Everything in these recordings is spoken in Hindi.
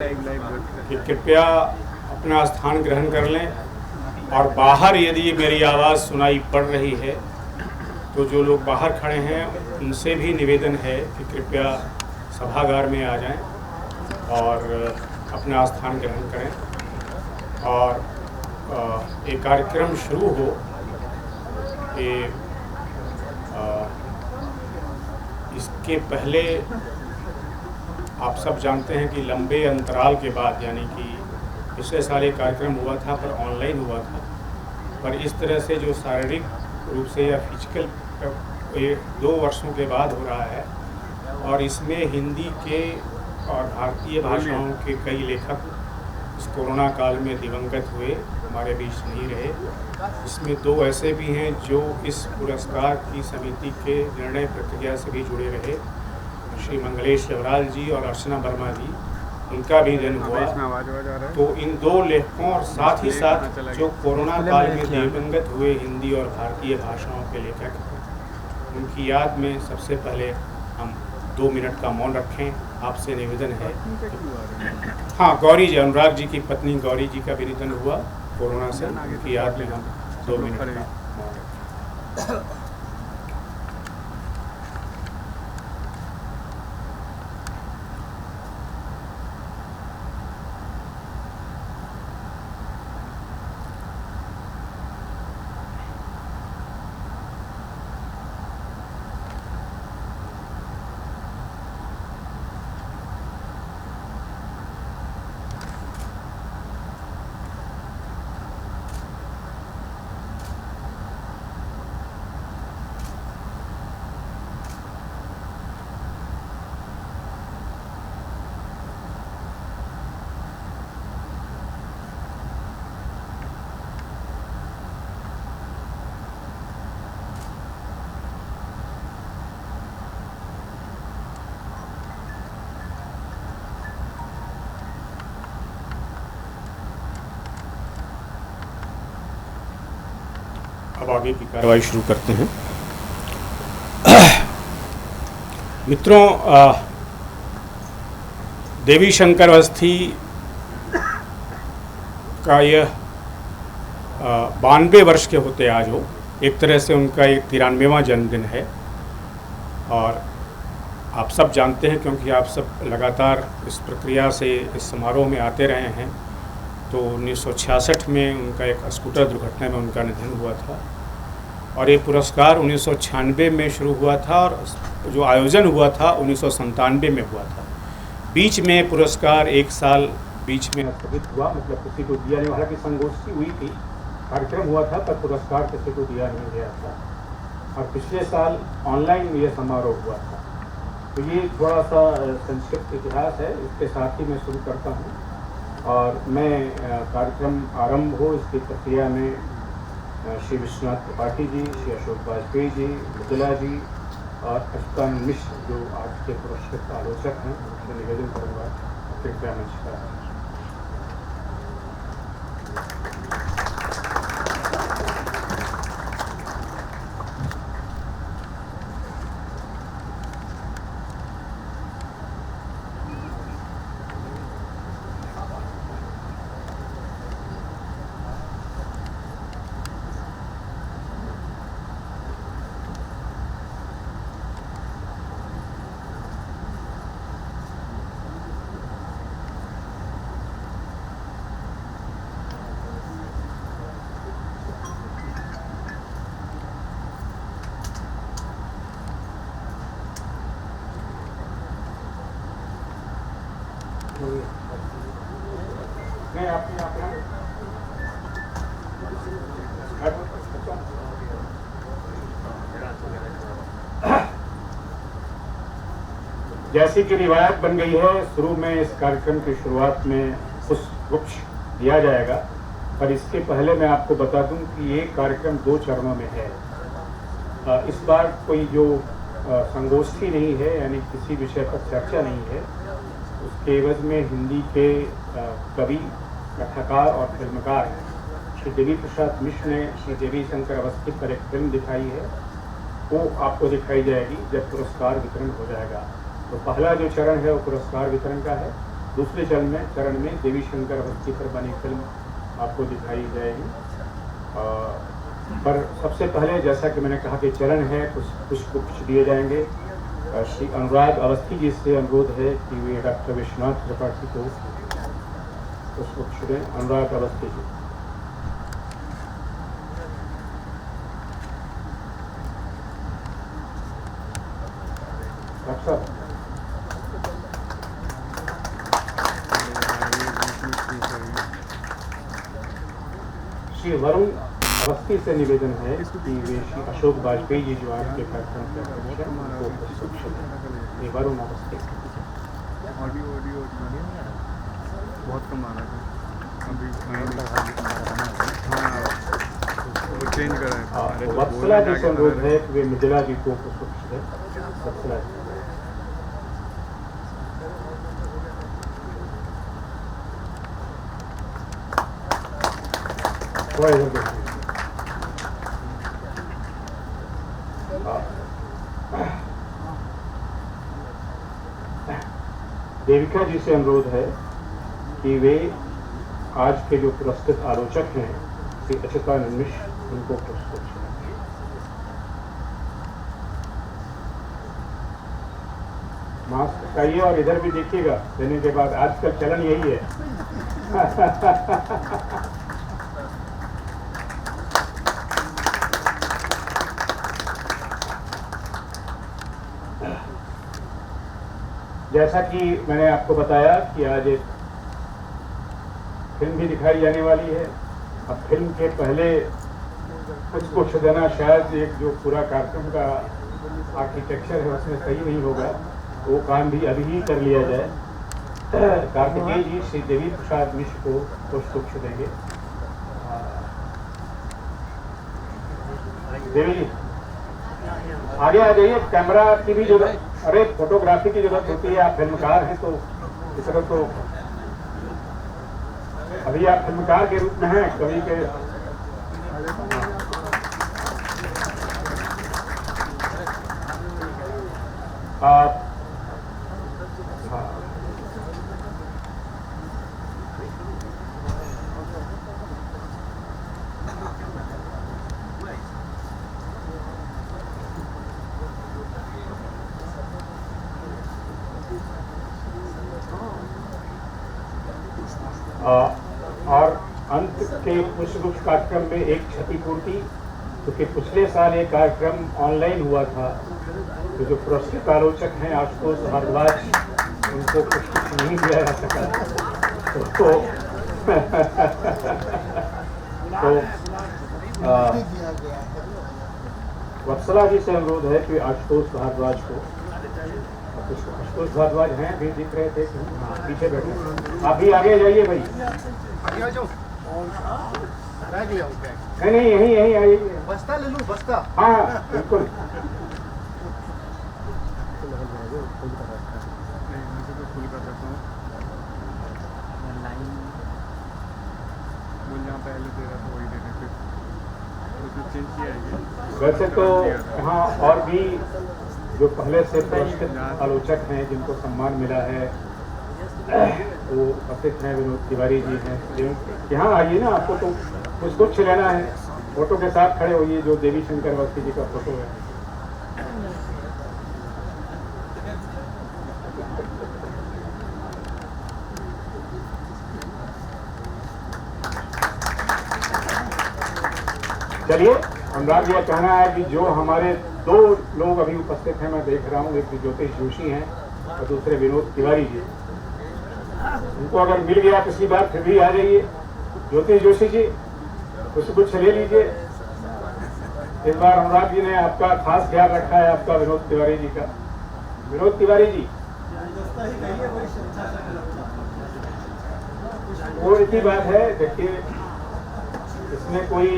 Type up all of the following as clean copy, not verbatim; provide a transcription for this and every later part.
कि कृपया अपना स्थान ग्रहण कर लें और बाहर यदि मेरी आवाज़ सुनाई पड़ रही है तो जो लोग बाहर खड़े हैं उनसे भी निवेदन है कि कृपया सभागार में आ जाएं और अपना स्थान ग्रहण करें और एक कार्यक्रम शुरू हो कि इसके पहले आप सब जानते हैं कि लंबे अंतराल के बाद, यानी कि पिछले साल एक कार्यक्रम हुआ था पर ऑनलाइन हुआ था, पर इस तरह से जो शारीरिक रूप से या फिजिकल ये 2 वर्षों के बाद हो रहा है और इसमें हिंदी के और भारतीय भाषाओं के कई लेखक इस कोरोना काल में दिवंगत हुए, हमारे बीच नहीं रहे। इसमें 2 ऐसे भी हैं जो इस पुरस्कार की समिति के निर्णय प्रक्रिया से भी जुड़े रहे, श्री मंगलेश यवराज जी और अर्चना वर्मा जी, उनका भी जन्म हुआ। तो इन 2 लेखकों और साथ ही साथ जो कोरोना काल में दिवंगत हुए हिंदी और भारतीय भाषाओं के लेखक हैं, उनकी याद में सबसे पहले हम 2 मिनट का मौन रखें। आपसे निवेदन है। हाँ, गौरी जी, अनुराग जी की पत्नी गौरी जी का भी निधन हुआ कोरोना से, उनकी याद में हम 2 मिनट का मौन रखें। अब आगे की कार्रवाई शुरू करते हैं। मित्रों, देवी शंकर अवस्थी का यह 92 वर्ष के होते आज हो, एक तरह से उनका एक 93वां जन्मदिन है। और आप सब जानते हैं, क्योंकि आप सब लगातार इस प्रक्रिया से इस समारोह में आते रहे हैं, तो 1966 में उनका एक स्कूटर दुर्घटना में उनका निधन हुआ था और ये पुरस्कार 1996 में शुरू हुआ था और जो आयोजन हुआ था 1997 में हुआ था। बीच में पुरस्कार 1 साल बीच में स्थगित हुआ, मतलब किसी को दिया नहीं। हालांकि संगोष्ठी हुई थी, कार्यक्रम हुआ था, पर पुरस्कार किसी को दिया नहीं गया था। और पिछले साल ऑनलाइन ये समारोह हुआ था। तो ये थोड़ा सा संक्षिप्त इतिहास है, इसके साथ ही मैं शुरू करता हूँ। और मैं कार्यक्रम आरंभ हो इसकी प्रक्रिया में श्री विश्वनाथ त्रिपाठी जी, श्री अशोक वाजपेयी जी, मृदुला जी और अशुतान मिश्र, जो आज के पुरस्कृत आलोचक हैं, उनसे निवेदन करूँगा कृपया मंच पर। जैसी कि रिवायत बन गई है, शुरू में इस कार्यक्रम की शुरुआत में पुष्प गुच्छ दिया जाएगा, पर इसके पहले मैं आपको बता दूं कि ये कार्यक्रम 2 चरणों में है। इस बार कोई जो संगोष्ठी नहीं है, यानी किसी विषय पर चर्चा नहीं है। उसके एवज में हिंदी के कवि, कथाकार और फिल्मकार श्री देवी प्रसाद मिश्र ने श्री देवी शंकर अवस्थी पर एक फिल्म दिखाई है, वो आपको दिखाई जाएगी जब पुरस्कार वितरण हो जाएगा। तो पहला जो चरण है वो पुरस्कार वितरण का है, दूसरे चरण में देवी शंकर अवस्थी पर बनी फिल्म आपको दिखाई जाएगी। पर सबसे पहले जैसा कि मैंने कहा कि चरण है, कुछ दिए जाएंगे। श्री अनुराग अवस्थी जी से अनुरोध है कि वे डॉक्टर विश्वनाथ त्रिपाठी को पुष्प दें। अनुराग अवस्थी जी। डॉक्टर साहब, श्री वरुण अवस्थी से निवेदन है कि वे श्री अशोक वाजपेयी जी जो आज के कार्यक्रम के अध्यक्ष हैं उनको पुष्प दें। ये वरुण अवस्थी। ऑडियो बहुत कम आ रहा है अभी। हाँ, वो चेंज करा है। वत्सला जी से अनुरोध है कि वे मृदुला जी को पुष्प दें। वत्सला जी। देविका जी से अनुरोध है कि वे आज के जो पुरस्कृत आलोचक हैं श्री अच्युतानंद मिश्र उनको पुरस्कृत करें। मास्क हटाइए और इधर भी देखिएगा देने के बाद। आजकल चलन यही है। जैसा कि मैंने आपको बताया कि आज एक फिल्म भी दिखाई जाने वाली है। अब फिल्म के पहले कुछ देना शायद एक जो पूरा कार्यक्रम का आर्किटेक्चर है उसमें सही नहीं होगा, वो काम भी अभी ही कर लिया जाए। कार्तिकेय जी श्री देवी प्रसाद मिश्र को पुष्प देंगे। देवी जी आगे आ जाइए। कैमरा की भी जरूरत, अरे फोटोग्राफी की जरूरत होती है। आप फिल्मकार हैं तो इस तरह तो अभी आप फिल्मकार के रूप में हैं कवि के। आप और अंत के पुष्पगुच्छ कार्यक्रम में एक क्षतिपूर्ति, क्योंकि पिछले साल एक कार्यक्रम ऑनलाइन हुआ था तो जो पुरस्कृत आलोचक हैं आशुतोष भारद्वाज उनको कुछ नहीं दिया जा सका। तो वत्सला जी से अनुरोध है कि आशुतोष भारद्वाज को, आशुतोष भारद्वाज हैं भी दिख रहे थे, पीछे बैठे। आप भी आगे जाइए भाई। नहीं यही आइए। बस्ता ले लूं, बस्ता। हाँ बिल्कुल। वैसे तो यहाँ और भी जो पहले से पुरस्कृत आलोचक हैं जिनको सम्मान मिला है वो उपस्थित हैं। विनोद तिवारी जी हैं। यहाँ आइए ना, आपको तो कुछ लेना है। फोटो के साथ खड़े होइए जो देवी शंकर अवस्थी जी का फोटो है। चलिए, अनुराग जी कहना है कि जो हमारे दो लोग अभी उपस्थित हैं, मैं देख रहा हूँ, एक ज्योतिष जोशी हैं और दूसरे विनोद तिवारी जी। उनको अगर मिल गया पिछली बार फिर भी आ जाइए। ज्योतिष जोशी जी कुछ ले लीजिए। इस बार अनुराग जी ने आपका खास ख्याल रखा है, आपका विनोद तिवारी जी का। विनोद तिवारी जी वो इसी बात है। देखिए इसमें कोई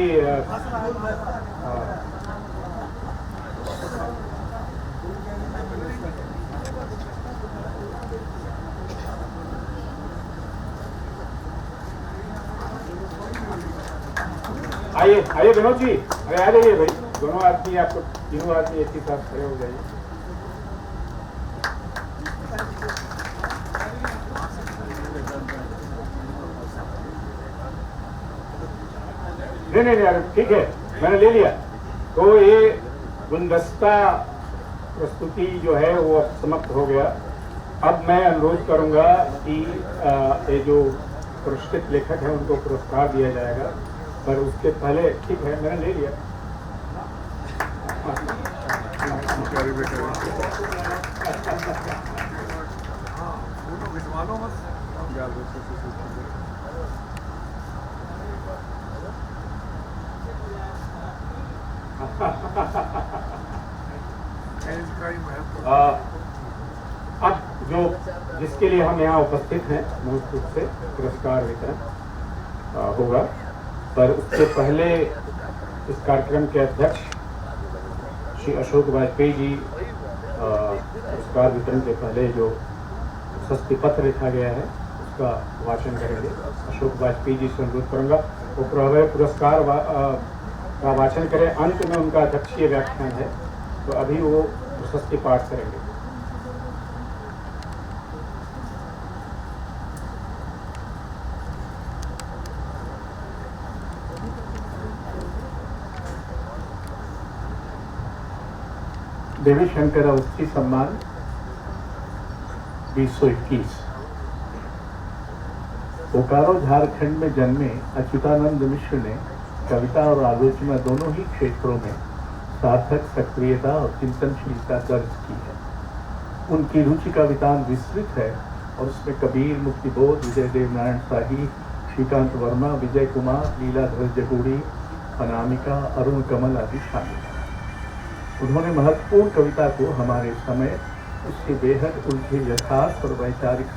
आइए विनोद जी, अरे आ जाइए भाई। दोनों आदमी आपको, तीनों आदमी एक ही साथ खड़े हो जाइए। नहीं अरे ठीक है, मैंने ले लिया। तो ये गुलदस्ता प्रस्तुति जो है वो अब समाप्त हो गया। अब मैं अनुरोध करूंगा कि ये जो पुरस्कृत लेखक हैं उनको पुरस्कार दिया जाएगा, पर उसके पहले ठीक है मैंने ले लिया। कैरी भी करें यार दोस्तों से अब जो जिसके लिए हम यहाँ उपस्थित हैं मूल रूप से पुरस्कार वितरण होगा, पर उससे पहले इस कार्यक्रम के अध्यक्ष श्री अशोक वाजपेयी जी पुरस्कार वितरण के पहले जो प्रशस्ति पत्र लिखा गया है उसका वाचन करेंगे। अशोक वाजपेयी जी से अनुरोध करूँगा वो पुरस्कार का वाचन करें। अंत में उनका अध्यक्षीय व्याख्यान है, तो अभी वो प्रशस्ति पाठ करेंगे। देवी शंकर अवस्थी सम्मान 2021। बोकारो झारखंड में जन्मे अच्युतानंद मिश्र ने कविता और आलोचना दोनों ही क्षेत्रों में सार्थक सक्रियता और चिंतनशीलता दर्ज की है। उनकी रुचि का वितान विस्तृत है और उसमें कबीर, मुक्तिबोध, विजय देवनारायण शाही, श्रीकांत वर्मा, विजय कुमार, लीलाधर जगूड़ी, अनामिका, अरुण कमल आदि शामिल हैं। उन्होंने महत्वपूर्ण कविता को हमारे समय उसके बेहद उलझे यथार्थ और वैचारिक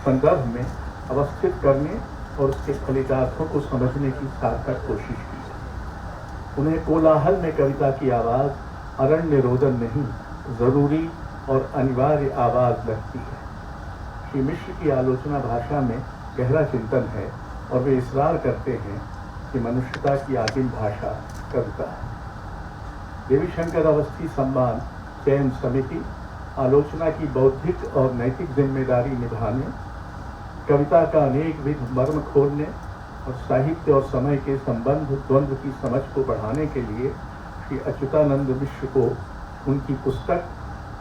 संदर्भ में अवस्थित करने और उसके फलितार्थों को समझने की सार्थक कोशिश की है। उन्हें कोलाहल में कविता की आवाज़ अरण्य रोदन नहीं, ज़रूरी और अनिवार्य आवाज़ लगती है। श्री मिश्र की आलोचना भाषा में गहरा चिंतन है और वे इसरार करते हैं कि मनुष्यता की आदिम भाषा कविता है। देवी शंकर अवस्थी सम्मान चयन समिति आलोचना की बौद्धिक और नैतिक जिम्मेदारी निभाने, कविता का अनेक विध मर्म खोलने और साहित्य और समय के संबंध द्वंद्व की समझ को बढ़ाने के लिए श्री अच्युतानंद मिश्र को उनकी पुस्तक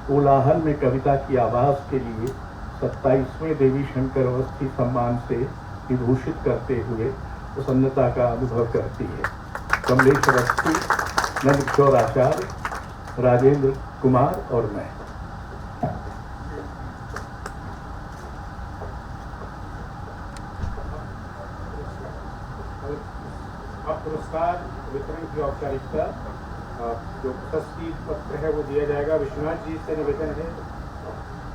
कोलाहल में कविता की आवाज़ के लिए 27वें देवी शंकर अवस्थी सम्मान से विभूषित करते हुए प्रसन्नता का अनुभव करती है। कमलेश अवस्थी, नंदकिशोर आचार्य, राजेंद्र कुमार और मैं। अब पुरस्कार वितरण की औपचारिकता, जो प्रशस्ति पत्र है वो दिया जाएगा। विश्वनाथ जी से निवेदन है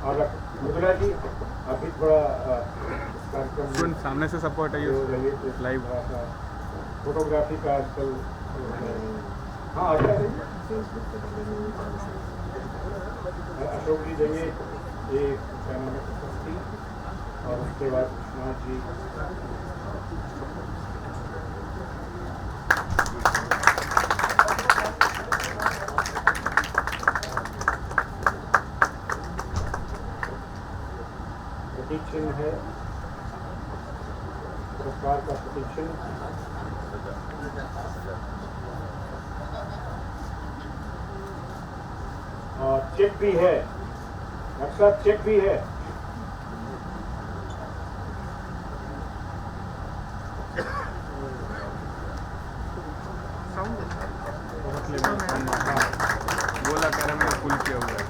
और मृदुला जी आप भी थोड़ा कार्यक्रम सामने से सपोर्ट है लाइव फोटोग्राफी का आजकल। हाँ अच्छा है। अशोक जी देंगे ये क्या नाम है प्रशस्ति, और उसके बाद विश्वनाथ जी। प्रतीक चिन्ह है, पुरस्कार का प्रतीक चिन्ह। और चेक भी है, अक्सर चेक भी है। गोला कर मैंने फुल किया हुआ है।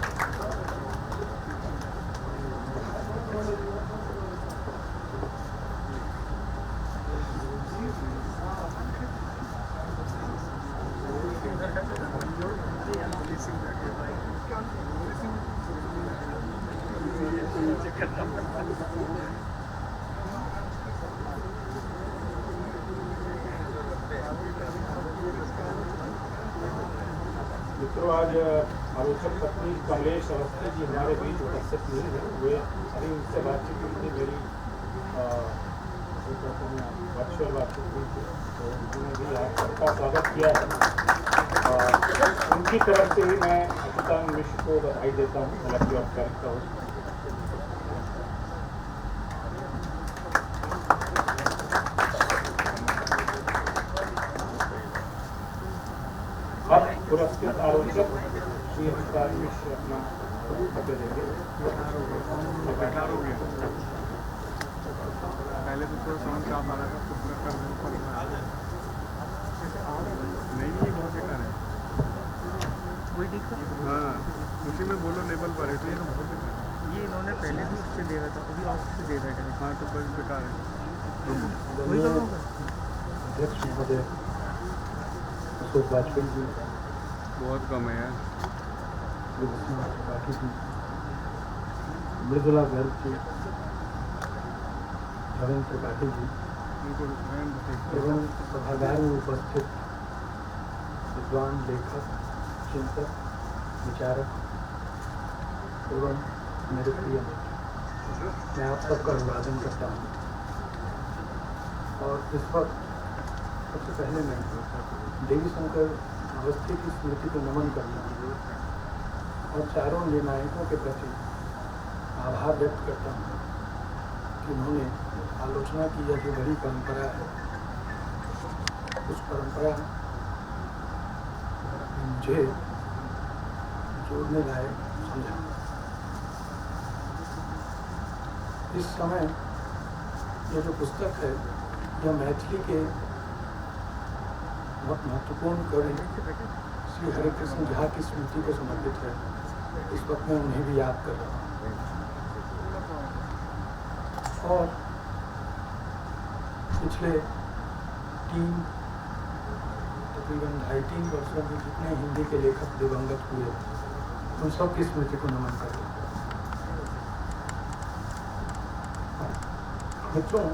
मित्रों, आज आलोचक पत्नी कमलेश अवस्थी जी हमारे बीच उपस्थित नहीं है। वे अभी उनसे बातचीत हुई थी, मेरी वर्चुअल बातचीत हुई थी, तो उन्होंने भी आज सबका स्वागत किया है। और उनकी तरफ से ही मैं अच्युतानंद मिश्र को बधाई देता हूँ। हालांकि औपचारिकता हो प्रतिष्ठित आलोचक श्री हरिपाल मिश्र अपना पत्र देंगे। बेकार हो गया। पहले तो थोड़ा समझ का आ रहा था, तो पूरा कर नहीं, ये बहुत बेकार है। वही दिक्कत। हाँ, उसी में बोलो लेवल पर है, तो ये तो बहुत बेकार है। ये इन्होंने पहले भी उससे दे रहा था, अभी ऑफिस से दे रहा है। हाँ, तो बस बेकार है। वही तो होगा। अध्यक्ष महोदय अशोक वाजपेयी जी, बहुत कम है यार। बाकी जी, मृदुला गर्ग जी, धर्मेंद्र त्रिपाठी जी उनको एवं सभागार में उपस्थित विद्वान लेखक, चिंतक, विचारक एवं मेरे प्रिय मित्र, मैं आप सबका अभिवादन करता हूँ। और इस वक्त सबसे पहले मैं देवी शंकर अवस्थी की स्मृति को नमन करता हूँ और चारों निर्णायकों के प्रति आभार व्यक्त करता हूँ कि उन्होंने आलोचना की यह जो बड़ी परंपरा है, उस परंपरा मुझे जोड़ने लायक समझा। इस समय यह जो पुस्तक है, यह मैथिली के बहुत महत्वपूर्ण कवि श्री हरिकृष्ण झा की स्मृति को समर्पित है। इस वक्त मैं उन्हें भी याद कर रहा हूँ। और पिछले तकरीबन 2.5-3 वर्षों में जितने हिंदी के लेखक दिवंगत हुए, उन सब की स्मृति को नमन कर रहा हूँ। मित्रों,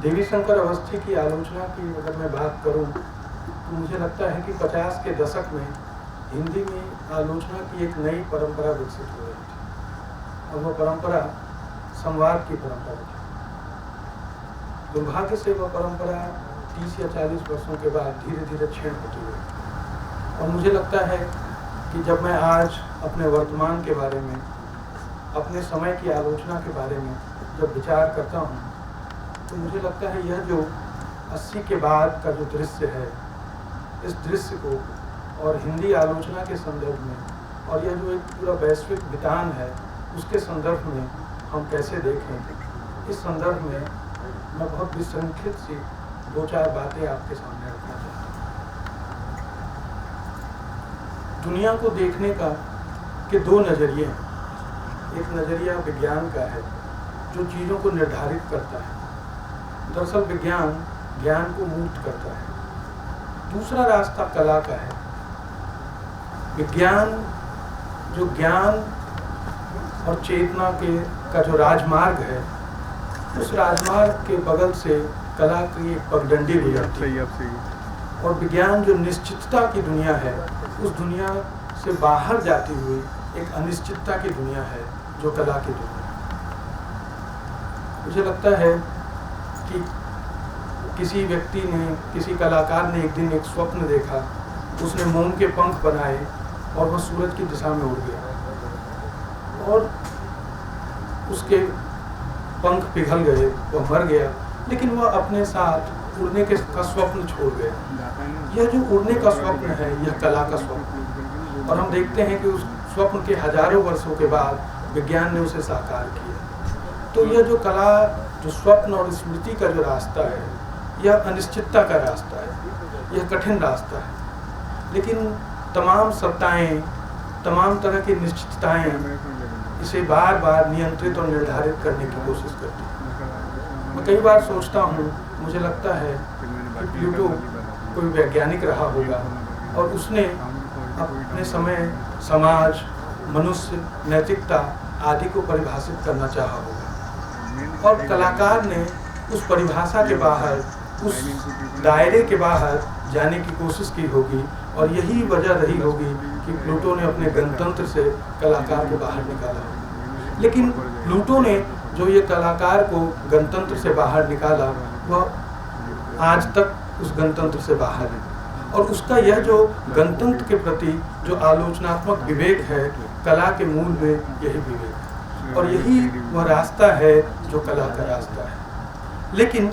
देवी शंकर अवस्थी की आलोचना की अगर मैं बात करूं, तो मुझे लगता है कि 50 के दशक में हिंदी में आलोचना की एक नई परंपरा विकसित हो रही थी और वह परंपरा संवाद की परंपरा थी। दुर्भाग्य से वह परंपरा 30 या 40 वर्षों के बाद धीरे धीरे क्षीण होती गई। और मुझे लगता है कि जब मैं आज अपने वर्तमान के बारे में, अपने समय की आलोचना के बारे में जब विचार करता हूँ, तो मुझे लगता है यह जो 80 के बाद का जो दृश्य है, इस दृश्य को और हिंदी आलोचना के संदर्भ में और यह जो एक पूरा वैश्विक वितान है, उसके संदर्भ में हम कैसे देखें, इस संदर्भ में मैं बहुत विसंख्यित सी 2-4 बातें आपके सामने रखना चाहता हूँ। दुनिया को देखने का के 2 नज़रिए हैं। एक नज़रिया विज्ञान का है, जो चीज़ों को निर्धारित करता है। दरअसल विज्ञान ज्ञान को मूर्त करता है। दूसरा रास्ता कला का है। विज्ञान जो ज्ञान और चेतना का जो राजमार्ग है, उस राजमार्ग के बगल से कला की एक पगडंडी गुजरती है। और विज्ञान जो निश्चितता की दुनिया है, उस दुनिया से बाहर जाती हुई एक अनिश्चितता की दुनिया है, जो कला की दुनिया है। मुझे लगता है कि किसी व्यक्ति ने, किसी कलाकार ने एक दिन एक स्वप्न देखा, उसने मोम के पंख बनाए और वह सूरज की दिशा में उड़ गया और उसके पंख पिघल गए, वह मर गया, लेकिन वह अपने साथ उड़ने का स्वप्न छोड़ गया। यह जो उड़ने का स्वप्न है, यह कला का स्वप्न है। और हम देखते हैं कि उस स्वप्न के हजारों वर्षों के बाद विज्ञान ने उसे साकार किया। तो यह जो कला, जो स्वप्न और स्मृति का जो रास्ता है, यह अनिश्चितता का रास्ता है, यह कठिन रास्ता है। लेकिन तमाम सत्ताएं, तमाम तरह की निश्चितताएं इसे बार बार नियंत्रित और निर्धारित करने की कोशिश करती हैं। मैं कई बार सोचता हूँ, मुझे लगता है कि प्लूटो कोई वैज्ञानिक रहा होगा और उसने अपने समय समाज, मनुष्य, नैतिकता आदि को परिभाषित करना चाहा होगा और कलाकार ने उस परिभाषा के बाहर, उस दायरे के बाहर जाने की कोशिश की होगी और यही वजह रही होगी कि प्लूटो ने अपने गणतंत्र से कलाकार को बाहर निकाला। लेकिन प्लूटो ने जो ये कलाकार को गणतंत्र से बाहर निकाला, वह आज तक उस गणतंत्र से बाहर है और उसका यह जो गणतंत्र के प्रति जो आलोचनात्मक विवेक है, कला के मूल में यही विवेक है और यही वह रास्ता है जो कला का रास्ता है। लेकिन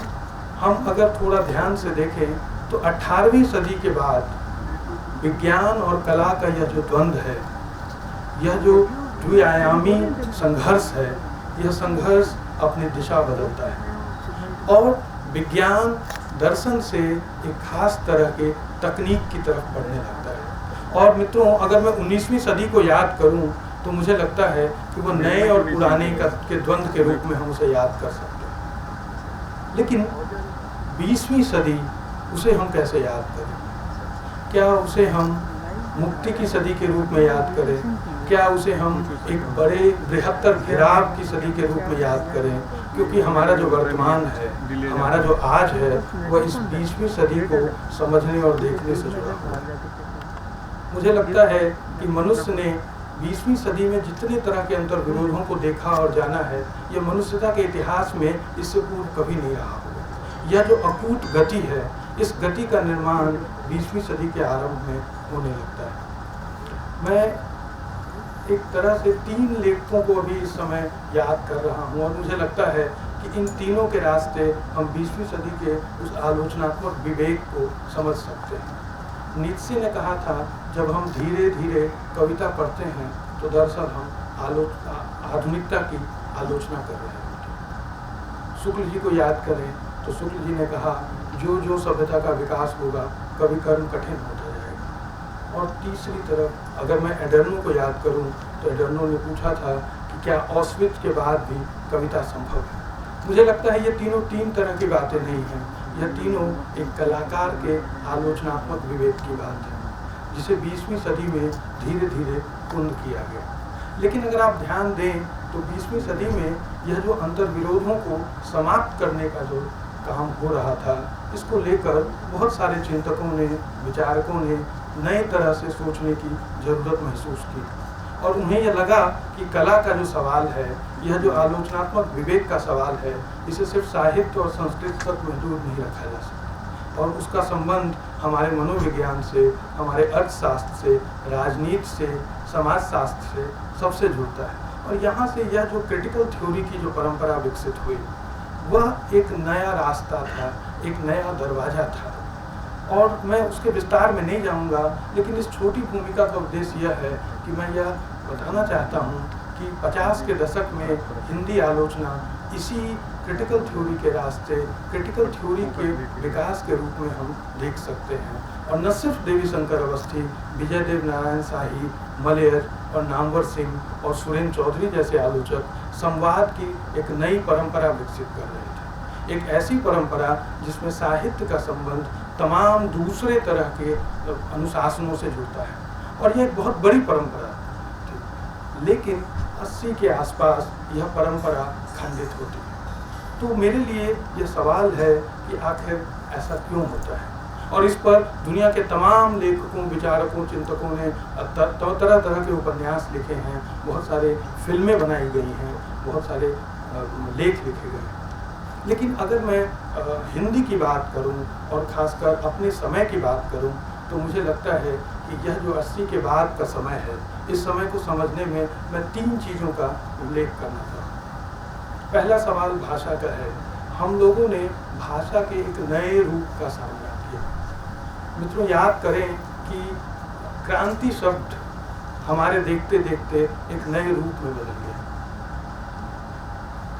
हम अगर थोड़ा ध्यान से देखें तो 18वीं सदी के बाद विज्ञान और कला का यह जो द्वंद्व है, यह जो द्विआयामी संघर्ष है, यह संघर्ष अपनी दिशा बदलता है और विज्ञान दर्शन से एक खास तरह के तकनीक की तरफ बढ़ने लगता है। और मित्रों, अगर मैं 19वीं सदी को याद करूं तो मुझे लगता है कि वो नए और पुराने के द्वंद्व के रूप में हम उसे याद कर सकते हैं। लेकिन 20वीं सदी, उसे हम कैसे याद करें? क्या उसे हम मुक्ति की सदी के रूप में याद करें? क्या उसे हम एक बड़े बृहत्तर घेराव की सदी के रूप में याद करें? क्योंकि हमारा जो वर्तमान है, हमारा जो आज है, वह इस 20वीं सदी को समझने और देखने से जुड़ा हुआ है। मुझे लगता है कि मनुष्य ने 20वीं सदी में जितने तरह के अंतर विरोधों को देखा और जाना है, यह मनुष्यता के इतिहास में इससे पूर्व कभी नहीं रहा होगा। यह जो अकूट गति है, इस गति का निर्माण 20वीं सदी के आरंभ में होने लगता है। मैं एक तरह से 3 लेखकों को अभी इस समय याद कर रहा हूँ और मुझे लगता है कि इन तीनों के रास्ते हम 20वीं सदी के उस आलोचनात्मक विवेक को समझ सकते हैं। नीत्शे ने कहा था, जब हम धीरे धीरे कविता पढ़ते हैं तो दरअसल हम आधुनिकता की आलोचना कर रहे हैं। शुक्ल जी को याद करें तो शुक्ल जी ने कहा, जो जो सभ्यता का विकास होगा कभी कर्म कठिन होता जाएगा। और तीसरी तरफ अगर मैं एडर्नो को याद करूं तो एडर्नो ने पूछा था कि क्या ऑस्विट्ज के बाद भी कविता संभव है। मुझे लगता है ये तीनों 3 तरह की बातें नहीं हैं, यह तीनों एक कलाकार के आलोचनात्मक विवेक की बात है, जिसे 20वीं सदी में धीरे धीरे कुंद किया गया। लेकिन अगर आप ध्यान दें तो 20वीं सदी में यह जो अंतर विरोधों को समाप्त करने का जो काम हो रहा था, इसको लेकर बहुत सारे चिंतकों ने, विचारकों ने नए तरह से सोचने की ज़रूरत महसूस की और उन्हें यह लगा कि कला का जो सवाल है, यह जो आलोचनात्मक विवेक का सवाल है, इसे सिर्फ साहित्य और संस्कृति तक महदूद नहीं रखा जा सकता और उसका संबंध हमारे मनोविज्ञान से, हमारे अर्थशास्त्र से, राजनीति से, समाजशास्त्र से, सबसे जुड़ता है। और यहाँ से यह जो क्रिटिकल थ्योरी की जो परंपरा विकसित हुई, वह एक नया रास्ता था, एक नया दरवाज़ा था। और मैं उसके विस्तार में नहीं जाऊंगा, लेकिन इस छोटी भूमिका का उद्देश्य यह है कि मैं यह बताना चाहता हूं कि 50 के दशक में हिंदी आलोचना इसी क्रिटिकल थ्योरी के रास्ते, क्रिटिकल थ्योरी के विकास के रूप में हम देख सकते हैं। और न सिर्फ देवी शंकर अवस्थी, विजय देव नारायण शाही, मलेर और नामवर सिंह और सुरेंद्र चौधरी जैसे आलोचक संवाद की एक नई परंपरा विकसित कर रहे थे। एक ऐसी परंपरा जिसमें साहित्य का संबंध तमाम दूसरे तरह के अनुशासनों से जुड़ता है और यह एक बहुत बड़ी परंपरा थी। लेकिन 80 के आसपास यह परंपरा खंडित होती है। तो मेरे लिए यह सवाल है कि आखिर ऐसा क्यों होता है, और इस पर दुनिया के तमाम लेखकों, विचारकों, चिंतकों ने तरह तरह के उपन्यास लिखे हैं, बहुत सारे फिल्में बनाई गई हैं, बहुत सारे लेख लिखे गए हैं। लेकिन अगर मैं हिंदी की बात करूं और ख़ासकर अपने समय की बात करूं तो मुझे लगता है कि यह जो 80 के बाद का समय है, इस समय को समझने में मैं 3 चीज़ों का उल्लेख करना चाहूँगा। पहला सवाल भाषा का है। हम लोगों ने भाषा के एक नए रूप का सामना किया। मित्रों, याद करें कि क्रांति शब्द हमारे देखते देखते एक नए रूप में बदल गया।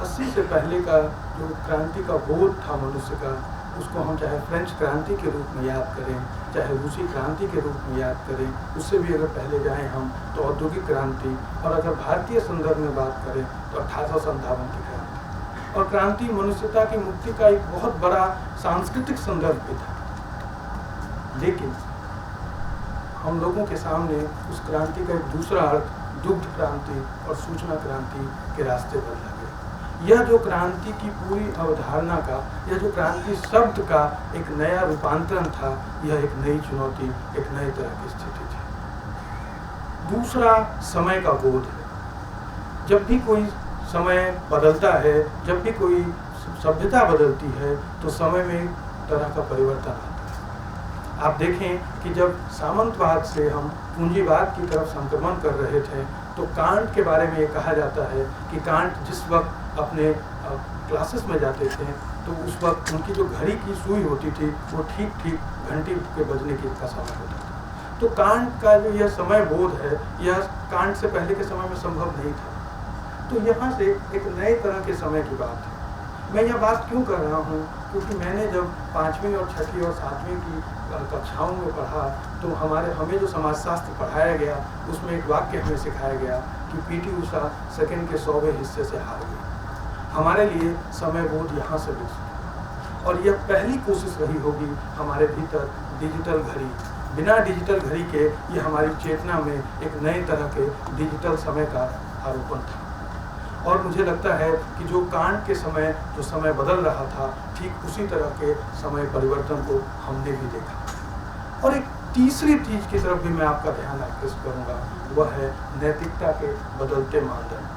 80 से पहले का जो क्रांति का बोध था मनुष्य का, उसको हम चाहे फ्रेंच क्रांति के रूप में याद करें, चाहे रूसी क्रांति के रूप में याद करें, उससे भी अगर पहले जाएं हम तो औद्योगिक क्रांति, और अगर भारतीय संदर्भ में बात करें तो 1857 की क्रांति। और क्रांति मनुष्यता की मुक्ति का एक बहुत बड़ा सांस्कृतिक संदर्भ भी था। लेकिन हम लोगों के सामने उस क्रांति का एक दूसरा अर्थ दुग्ध क्रांति और सूचना क्रांति के रास्ते बदला गया। यह जो क्रांति की पूरी अवधारणा का, यह जो क्रांति शब्द का एक नया रूपांतरण था, यह एक नई चुनौती, एक नई तरह की स्थिति थी। दूसरा समय का बोध है। जब भी कोई समय बदलता है, जब भी कोई सभ्यता बदलती है, तो समय में तरह का परिवर्तन आता है। आप देखें कि जब सामंतवाद से हम पूंजीवाद की तरफ संक्रमण कर रहे थे, तो कांट के बारे में ये कहा जाता है कि कांट जिस वक्त अपने क्लासेस में जाते थे तो उस वक्त उनकी जो घड़ी की सुई होती थी वो ठीक ठीक घंटी के बजने की का समय होता था। तो कांट का जो यह समय बोध है, यह कांट से पहले के समय में संभव नहीं था। तो यहाँ से एक नए तरह के समय की बात है। मैं यह बात क्यों कर रहा हूँ, क्योंकि मैंने जब 5वीं और 6वीं और 7वीं की कक्षाओं में पढ़ा तो हमें जो समाजशास्त्र पढ़ाया गया उसमें एक वाक्य हमें सिखाया गया कि पीटी उषा सेकंड के 100वें हिस्से से हार गई। हमारे लिए समय बोध यहाँ से विकसित और यह पहली कोशिश रही होगी हमारे भीतर डिजिटल घड़ी, बिना डिजिटल घड़ी के ये हमारी चेतना में एक नए तरह के डिजिटल समय का आरोपण था। और मुझे लगता है कि जो कांट के समय जो समय बदल रहा था, ठीक उसी तरह के समय परिवर्तन को हमने भी देखा। और एक तीसरी चीज की तरफ भी मैं आपका ध्यान आकर्षित करूंगा, वह है नैतिकता के बदलते मानदंड।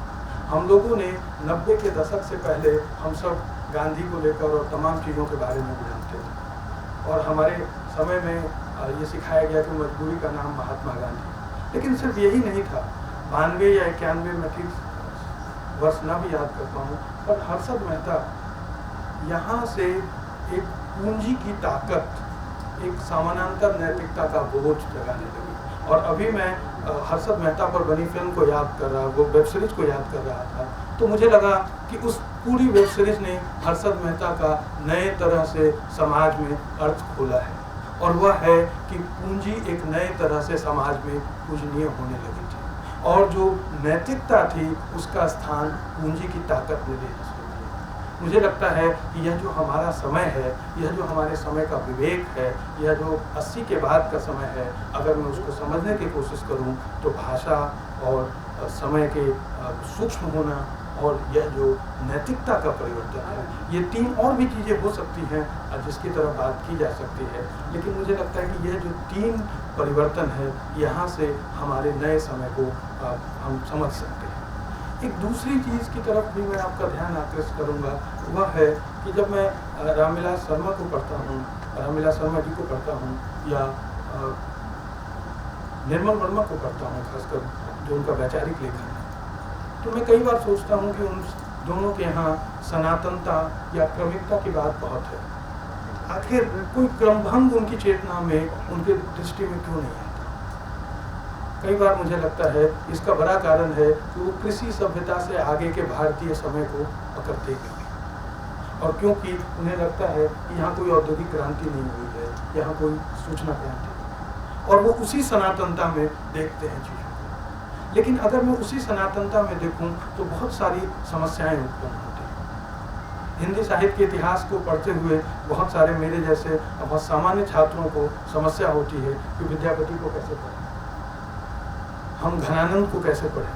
हम लोगों ने 90 के दशक से पहले हम सब गांधी को लेकर और तमाम चीज़ों के बारे में भी जानते थे और हमारे समय में ये सिखाया गया कि मजबूरी का नाम महात्मा गांधी। लेकिन सिर्फ यही नहीं था, 92 या 91 में ठीक वर्ष ना भी याद करता हूँ, पर हर्षद मेहता यहाँ से एक पूंजी की ताकत, एक समानांतर नैतिकता का बोझ जगाने लगी। और अभी मैं हर्षद मेहता पर बनी फिल्म को याद कर रहा, वो वेब सीरीज को याद कर रहा था, तो मुझे लगा कि उस पूरी वेब सीरीज ने हर्षद मेहता का नए तरह से समाज में अर्थ खोला है, और वह है कि पूंजी एक नए तरह से समाज में पूजनीय होने लगी थी और जो नैतिकता थी उसका स्थान पूंजी की ताकत में लेना शुरू किया। मुझे लगता है कि यह जो हमारा समय है, यह जो हमारे समय का विवेक है, यह जो 80 के बाद का समय है, अगर मैं उसको समझने की कोशिश करूं तो भाषा और समय के सूक्ष्म होना और यह जो नैतिकता का परिवर्तन है, ये 3 और भी चीज़ें हो सकती हैं जिसकी तरफ बात की जा सकती है। लेकिन मुझे लगता है कि यह जो 3 परिवर्तन है, यहाँ से हमारे नए समय को हम समझ सकते हैं। एक दूसरी चीज़ की तरफ भी मैं आपका ध्यान आकर्षित करूँगा, वह है कि जब मैं रामविलास शर्मा को पढ़ता हूँ, रामविलास शर्मा जी को पढ़ता हूँ या निर्मल वर्मा को पढ़ता हूँ, खासकर जो उनका वैचारिक लेखन है, तो मैं कई बार सोचता हूँ कि उन दोनों के यहाँ सनातनता या क्रमिकता की बात बहुत है। आखिर कोई क्रमभंग उनकी चेतना में, उनके दृष्टि में क्यों नहीं आता? कई बार मुझे लगता है इसका बड़ा कारण है कि वो कृषि सभ्यता से आगे के भारतीय समय को पकड़ते गए, और क्योंकि उन्हें लगता है कि यहाँ कोई औद्योगिक क्रांति नहीं हुई है, यहाँ कोई सूचना क्रांति, और वो उसी सनातनता में देखते हैं चीज़ों को। लेकिन अगर मैं उसी सनातनता में देखूं तो बहुत सारी समस्याएं उत्पन्न होती हैं। हिंदी साहित्य के इतिहास को पढ़ते हुए बहुत सारे मेरे जैसे बहुत सामान्य छात्रों को समस्या होती है कि विद्यापति को कैसे पढ़ें, हम घनानंद को कैसे पढ़ें,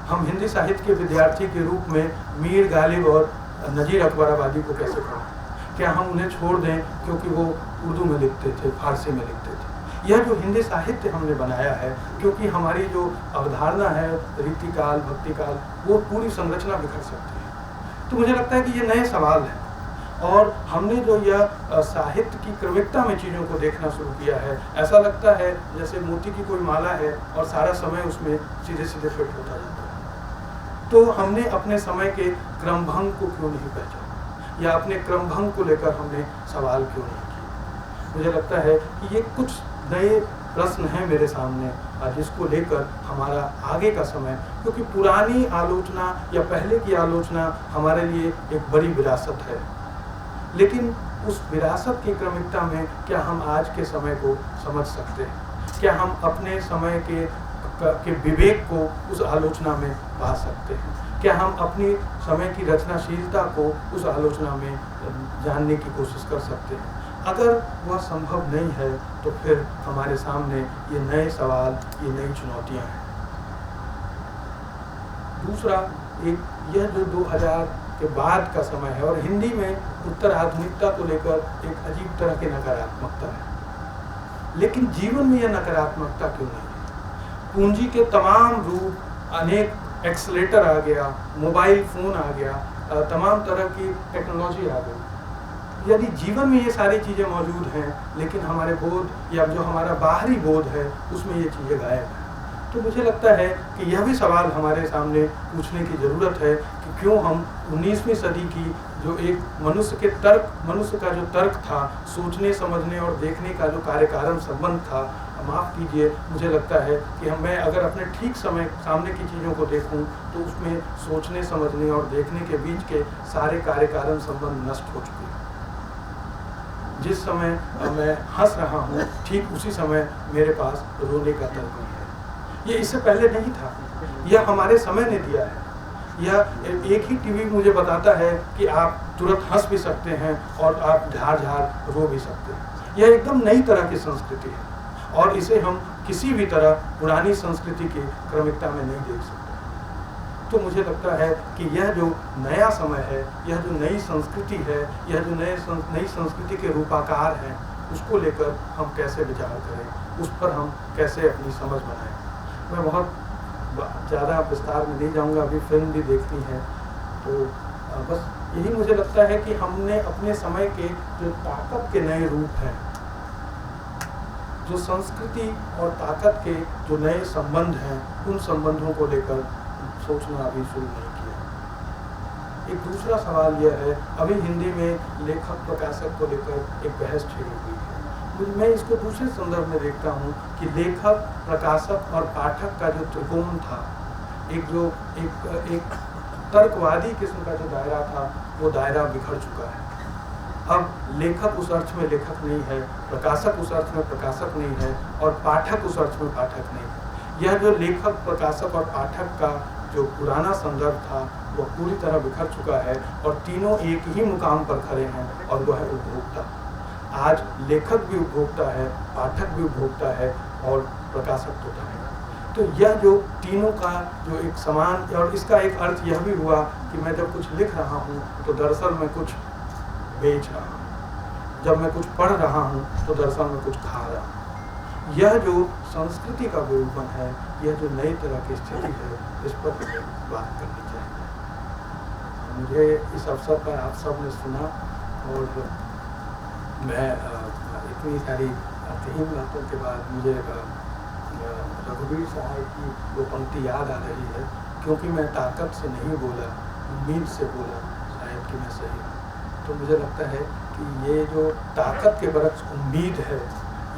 हम हिंदी साहित्य के विद्यार्थी के रूप में मीर गालिब और नजीर अकबराबादी को कैसे पढ़ें? क्या हम उन्हें छोड़ दें क्योंकि वो उर्दू में लिखते थे, फारसी में लिखते थे? यह जो हिंदी साहित्य हमने बनाया है, क्योंकि हमारी जो अवधारणा है रीतिकाल, भक्तिकाल, वो पूरी संरचना बिखर सकती है। तो मुझे लगता है कि ये नए सवाल हैं, और हमने जो यह साहित्य की क्रमिकता में चीज़ों को देखना शुरू किया है, ऐसा लगता है जैसे मोती की कोई माला है और सारा समय उसमें सीधे सीधे फिट होता जाता है। तो हमने अपने समय के क्रमभंग को क्यों नहीं पहचाना, या अपने क्रमभंग को लेकर हमने सवाल क्यों नहीं किया? मुझे लगता है कि ये कुछ नए प्रश्न हैं मेरे सामने, जिसको लेकर हमारा आगे का समय, क्योंकि पुरानी आलोचना या पहले की आलोचना हमारे लिए एक बड़ी विरासत है, लेकिन उस विरासत की क्रमिकता में क्या हम आज के समय को समझ सकते हैं? क्या हम अपने समय के विवेक को उस आलोचना में पा सकते हैं? क्या हम अपनी समय की रचनाशीलता को उस आलोचना में जानने की कोशिश कर सकते हैं? अगर वह संभव नहीं है तो फिर हमारे सामने ये नए सवाल, ये नई चुनौतियां हैं। दूसरा, एक यह जो 2000 के बाद का समय है, और हिंदी में उत्तर आधुनिकता को लेकर एक अजीब तरह की नकारात्मकता है, लेकिन जीवन में यह नकारात्मकता क्यों नहीं है? पूंजी के तमाम रूप, अनेक एक्सलेटर आ गया, मोबाइल फोन आ गया, तमाम तरह की टेक्नोलॉजी आ गई। यदि जीवन में ये सारी चीज़ें मौजूद हैं, लेकिन हमारे बोध या जो हमारा बाहरी बोध है उसमें ये चीज़ें गायब हैं, तो मुझे लगता है कि यह भी सवाल हमारे सामने पूछने की ज़रूरत है कि क्यों हम 19वीं सदी की जो एक मनुष्य का जो तर्क था, सोचने समझने और देखने का जो कार्य कारण संबंध था, माफ़ कीजिए, मुझे लगता है कि मैं अगर अपने ठीक समय सामने की चीज़ों को देखूं तो उसमें सोचने समझने और देखने के बीच के सारे कार्य कारण संबंध नष्ट हो चुके हैं। जिस समय मैं हंस रहा हूँ ठीक उसी समय मेरे पास रोने का तर्क है। ये इससे पहले नहीं था, यह हमारे समय ने दिया है। यह एक ही टीवी मुझे बताता है कि आप तुरंत हंस भी सकते हैं और आप झार झार रो भी सकते हैं। यह एकदम नई तरह की संस्कृति है और इसे हम किसी भी तरह पुरानी संस्कृति की क्रमिकता में नहीं देख सकते। तो मुझे लगता है कि यह जो नया समय है, यह जो नई संस्कृति है, यह जो नई संस्कृति के रूपाकार हैं, उसको लेकर हम कैसे विचार करें, उस पर हम कैसे अपनी समझ बनाएं। मैं बहुत ज़्यादा विस्तार में नहीं जाऊंगा, अभी फिल्म भी देखनी है, तो बस यही मुझे लगता है कि हमने अपने समय के जो ताकत के नए रूप हैं, जो संस्कृति और ताकत के जो नए संबंध हैं, उन संबंधों को लेकर सोचना अभी शुरू नहीं किया। एक दूसरा सवाल यह है, अभी हिंदी में लेखक प्रकाशक को लेकर एक बहस छिड़ी हुई है। मैं इसको दूसरे संदर्भ में देखता हूँ कि लेखक, प्रकाशक और पाठक का जो त्रिकोण था, एक तर्कवादी किस्म का जो दायरा था, वो दायरा बिखर चुका है। अब लेखक उस अर्थ में लेखक नहीं है, प्रकाशक उस अर्थ में प्रकाशक नहीं है और पाठक उस अर्थ में पाठक नहीं है। यह जो लेखक, प्रकाशक और पाठक का जो पुराना संदर्भ था, वह पूरी तरह बिखर चुका है और तीनों एक ही मुकाम पर खड़े हैं और वह है उपभोक्ता। आज लेखक भी उपभोक्ता है, पाठक भी उपभोक्ता है और प्रकाशक तो है। तो यह जो तीनों का जो एक समान, और इसका एक अर्थ यह भी हुआ कि मैं जब कुछ लिख रहा हूँ तो दरअसल मैं कुछ बेच रहा हूँ, जब मैं कुछ पढ़ रहा हूँ तो दरअसल मैं कुछ खा रहा हूँ। यह जो संस्कृति का विरूपण है, यह जो नई तरह की स्थिति है, इस पर बात करनी चाहिए। मुझे इस अवसर पर आप सब ने सुना और मैं इतनी सारी अर्थहीन बातों के बाद मुझे रघुवीर सहाय की वो पंक्ति याद आ रही है, क्योंकि मैं ताकत से नहीं बोला, उम्मीद से बोला, शायद कि मैं सही हूँ। तो मुझे लगता है कि ये जो ताकत के बरक्स उम्मीद है,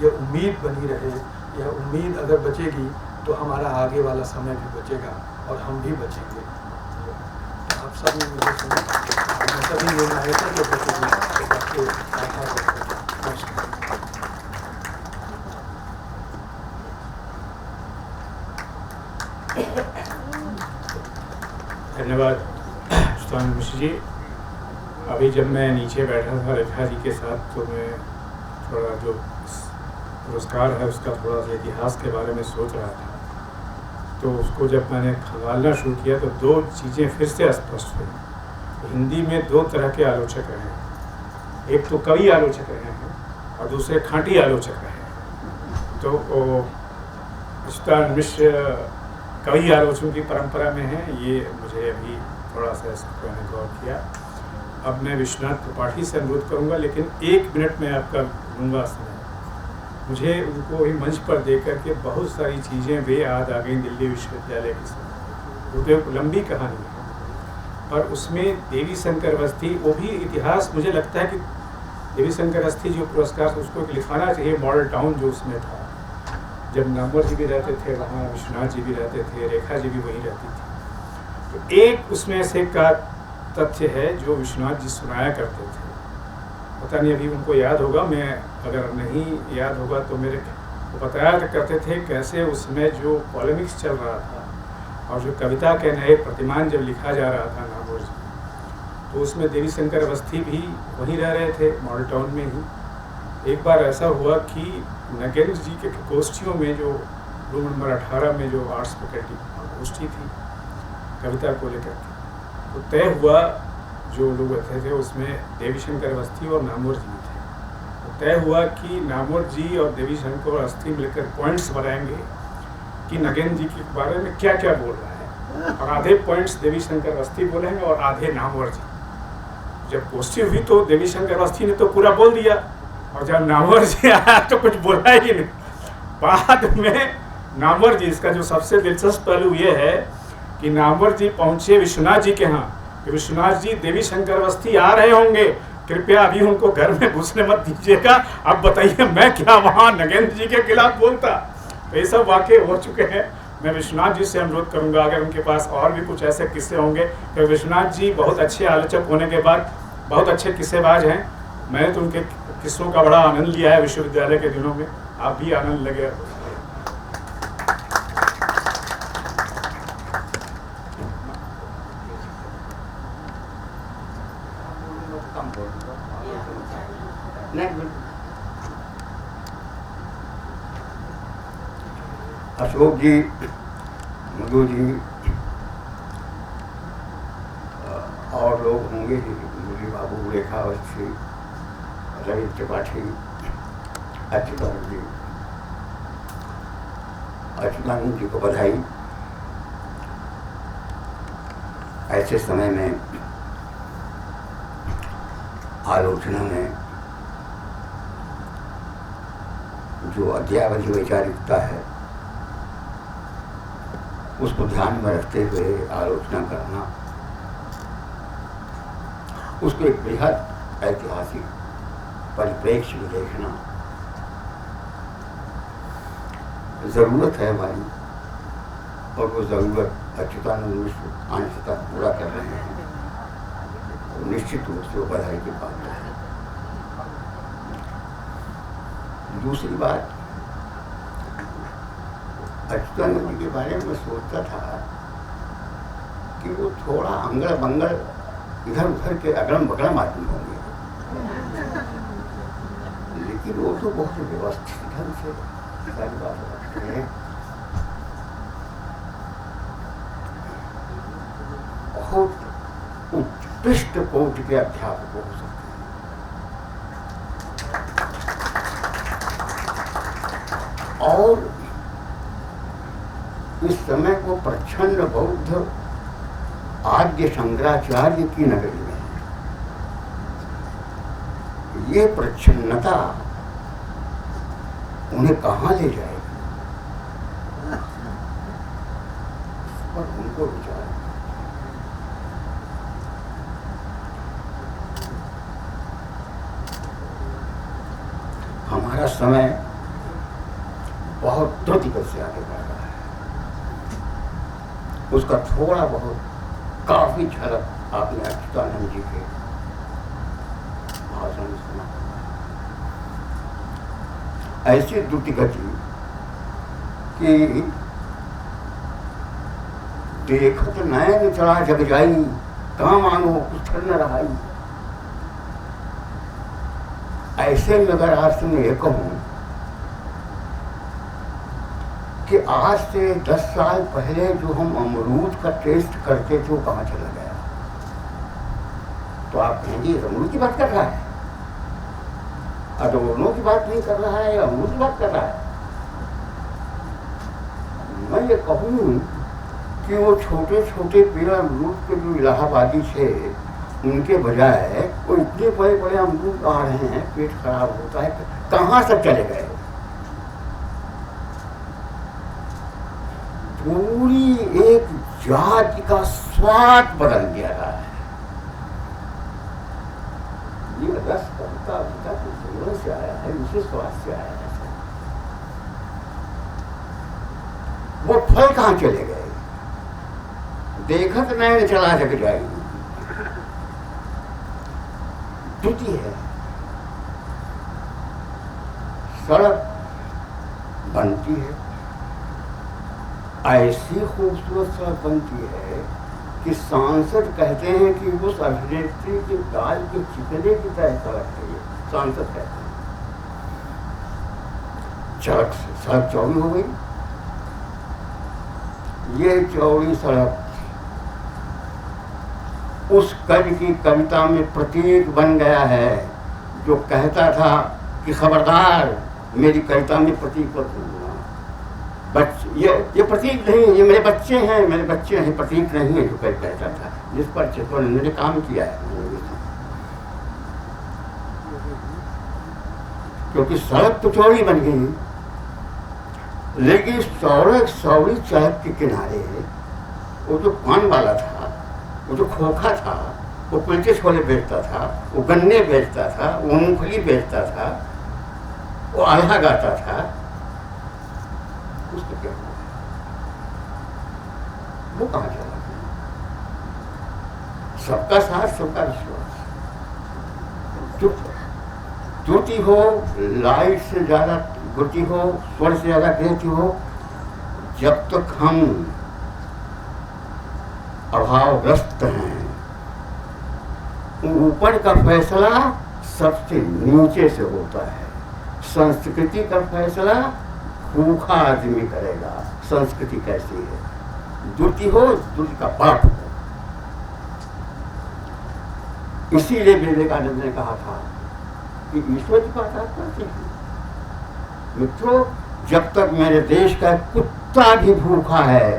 यह उम्मीद बनी रहे। यह उम्मीद अगर बचेगी तो हमारा आगे वाला समय भी बचेगा और हम भी बचेंगे। आप सब ने मुझे सुना, मैं सभी निर्णायकों के प्रति नमस्कार। धन्यवाद सुधांशु मिश्र जी। अभी जब मैं नीचे बैठा था रेखा जी के साथ, तो मैं थोड़ा जो पुरस्कार है उसका थोड़ा सा इतिहास के बारे में सोच रहा था। तो उसको जब मैंने खंगालना शुरू किया तो दो चीज़ें फिर से स्पष्ट हुई। हिंदी में दो तरह के आलोचक रहे हैं, एक तो कवि आलोचक रहे हैं और दूसरे खाँटी आलोचक रहे हैं। तो सुधांशु मिश्र कवि आलोचकों की परंपरा में है, ये मुझे अभी थोड़ा सा इसको मैंने गौर किया। अब मैं विश्वनाथ त्रिपाठी से अनुरोध करूंगा, लेकिन 1 मिनट में आपका लूँगा समय। मुझे उनको ही मंच पर देख करके बहुत सारी चीज़ें वे याद आ गई दिल्ली विश्वविद्यालय की समय। वो तो एक लंबी कहानी है और उसमें देवी शंकर अवस्थी, वो भी इतिहास, मुझे लगता है कि देवी शंकर अवस्थी जो पुरस्कार उसको लिखाना चाहिए, मॉडल टाउन जो उसमें था। जब नामवर जी भी रहते थे वहाँ, विश्वनाथ जी भी रहते थे, रेखा जी भी वहीं रहती थी। तो एक उसमें से का तथ्य है जो विश्वनाथ जी सुनाया करते थे, पता नहीं अभी उनको याद होगा, मैं अगर नहीं याद होगा तो मेरे वो बताया करते थे कैसे उसमें जो पॉलेमिक्स चल रहा था और जो कविता के नए प्रतिमान जब लिखा जा रहा था नामवर जी, तो उसमें देवी शंकर अवस्थी भी वहीं रह रहे थे, मॉडल टाउन में ही। एक बार ऐसा हुआ कि नगेंद्र जी के गोष्ठियों में, जो रूम नंबर 18 में जो आर्ट्स फैकल्टी गोष्ठी थी कविता को लेकर के, तो तय हुआ जो लोग बैठे थे उसमें देवी शंकर अवस्थी और नामवर जी थे। तो तय हुआ कि नामवर जी और देवी शंकर अवस्थी मिलकर पॉइंट्स बनाएंगे कि नगेंद्र जी के बारे में क्या क्या बोल रहा है, और आधे पॉइंट्स देवी शंकर अवस्थी बोलेंगे और आधे नामवर जी। जब गोष्ठी हुई तो देवी शंकर अवस्थी ने तो पूरा बोल दिया और जब नामवर जी आया तो कुछ बोला ही नहीं। बाद में नामवर जी, इसका जो सबसे दिलचस्प पहलू ये है कि नामवर जी पहुंचे विश्वनाथ जी के यहाँ कि विश्वनाथ जी देवी शंकर अवस्थी आ रहे होंगे, कृपया अभी उनको घर में घुसने मत दीजिएगा। अब बताइए मैं क्या वहाँ नगेंद्र जी के खिलाफ बोलता। तो ये सब वाकई हो चुके हैं। मैं विश्वनाथ जी से अनुरोध करूंगा अगर उनके पास और भी कुछ ऐसे किस्से होंगे, तो विश्वनाथ जी बहुत अच्छे आलोचक होने के बाद बहुत अच्छे किस्सेबाज हैं। मैंने तो उनके किस्सों का बड़ा आनंद लिया है विश्वविद्यालय के दिनों में, आप भी आनंद लगे। अशोक जी, मधु जी और लोग होंगे, मुरली बाबू, रेखा अवस्थी, रवि त्रिपाठी, अच्युतानंद जी, अच्युतानंद जी को बधाई। ऐसे समय में आलोचना में जो अद्यावधि वैचारिकता है उसको ध्यान में रखते हुए आलोचना करना, उसको एक बृहद ऐतिहासिक परिप्रेक्ष्य में देखना जरूरत है हमारी, और वो जरूरत अच्युतानंद मिश्र अंशतः पूरा कर रहे हैं, तो निश्चित रूप से वो बधाई की बात है। दूसरी बात, अच्युतानंद जी के बारे में मैं सोचता था कि वो थोड़ा अंगड़ बंगड़ इधर उधर के अगड़म बगड़म आदमी होंगे, लेकिन वो तो बहुत व्यवस्थित ढंग से सारी बात रखते हैं। बहुत उत्कृष्ट कोटि के अध्यापक हो सकते हैं। और इस समय को प्रच्छन्न बौद्ध आद्य शंकराचार्य की नगरी में ये प्रच्छन्नता उन्हें कहाँ ले जाएगी, पर उनको विचार। हमारा समय बहुत द्रुत गति से आगे बढ़ रहा है, उसका थोड़ा बहुत काफी झलक आपने अच्युतानंद जी के भाषण में सुना। ऐसी द्रुत गति कि देखत नयन चढ़ा जग जाई, कहाँ मानो कुछ न रहाई। ऐसे में अगर आज से मैं ये कहूँ कि आज से 10 साल पहले जो हम अमरूद का टेस्ट करते थे वो कहाँ चला गया, तो आप कहेंगे अमरूद की बात कर रहा है, अडोरनों की बात नहीं कर रहा है, अमरूद की बात कर रहा है। मैं ये कहूँ कि वो छोटे छोटे पेड़ अमरूद के जो इलाहाबादी थे, उनके बजाय वो इतने बड़े बड़े अमरूद आ रहे हैं, पेट खराब होता है, कहाँ सब चले गए। पूरी एक जाति का स्वाद बदल गया रहा है। ये रस कविता विता के जीवन से आया है, उसी स्वाद से आया है। वो फल कहाँ चले गए, देखत नैन चला जग जाई। द्वितीय है, सड़क बनती है, ऐसी खूबसूरत सड़क बनती है कि सांसद कहते हैं कि उस अभिनेत्री के गाल के चिकने की तरह सड़क है ये, सांसद कहते हैं। सड़क चौड़ी हो गई, ये चौड़ी सड़क उस कवि की कविता में प्रतीक बन गया है, जो कहता था कि खबरदार मेरी कविता में प्रतीक मत बोलना। ये प्रतीक नहीं, ये मेरे बच्चे हैं, प्रतीक नहीं है, जो कहता था, जिस पर चित्तौड़गढ़ ने काम किया है। क्योंकि सड़क तो चौड़ी बन गई, लेकिन सौड़ी सड़क के किनारे वो जो पान वाला था, वो जो खोखा था, वो कुलचे छोले बेचता था, वो गन्ने बेचता था, वो मूंगफली बेचता था, वो आल्हा गाता था, उसको क्या हुआ? वो कहाँ चला गया? सबका साथ, सबका विश्वास। त्रुटि हो, लाइट से ज्यादा त्रुटि हो, स्वर से ज्यादा गिरती हो, जब तक हम अभावग्रस्त हैं, ऊपर का फैसला सबसे नीचे से होता है। संस्कृति का फैसला भूखा आदमी करेगा। संस्कृति कैसी है? दुर्ति हो, दुर्ति का पाप हो। इसीलिए विवेकानंद ने कहा था कि ईश्वर की बात आप करते हैं मित्रों, जब तक मेरे देश का कुत्ता भी भूखा है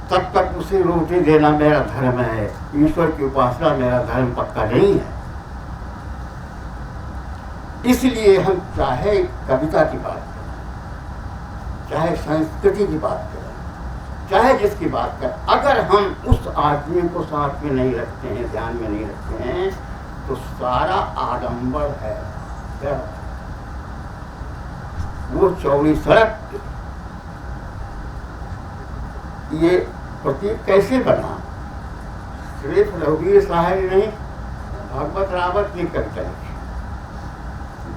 तब तक उसे रोटी देना मेरा धर्म है। ईश्वर की उपासना मेरा धर्म पक्का नहीं है। इसलिए हम चाहे कविता की बात करें, चाहे संस्कृति की बात करें, चाहे जिसकी बात करें, अगर हम उस आदमी को साथ में नहीं रखते हैं, ध्यान में नहीं रखते हैं, तो सारा आडंबर है। वो चौड़ी सड़क, ये प्रतीक कैसे बना? सिर्फ रघुवीर साहब ने भागवत रावत की कविता लिखी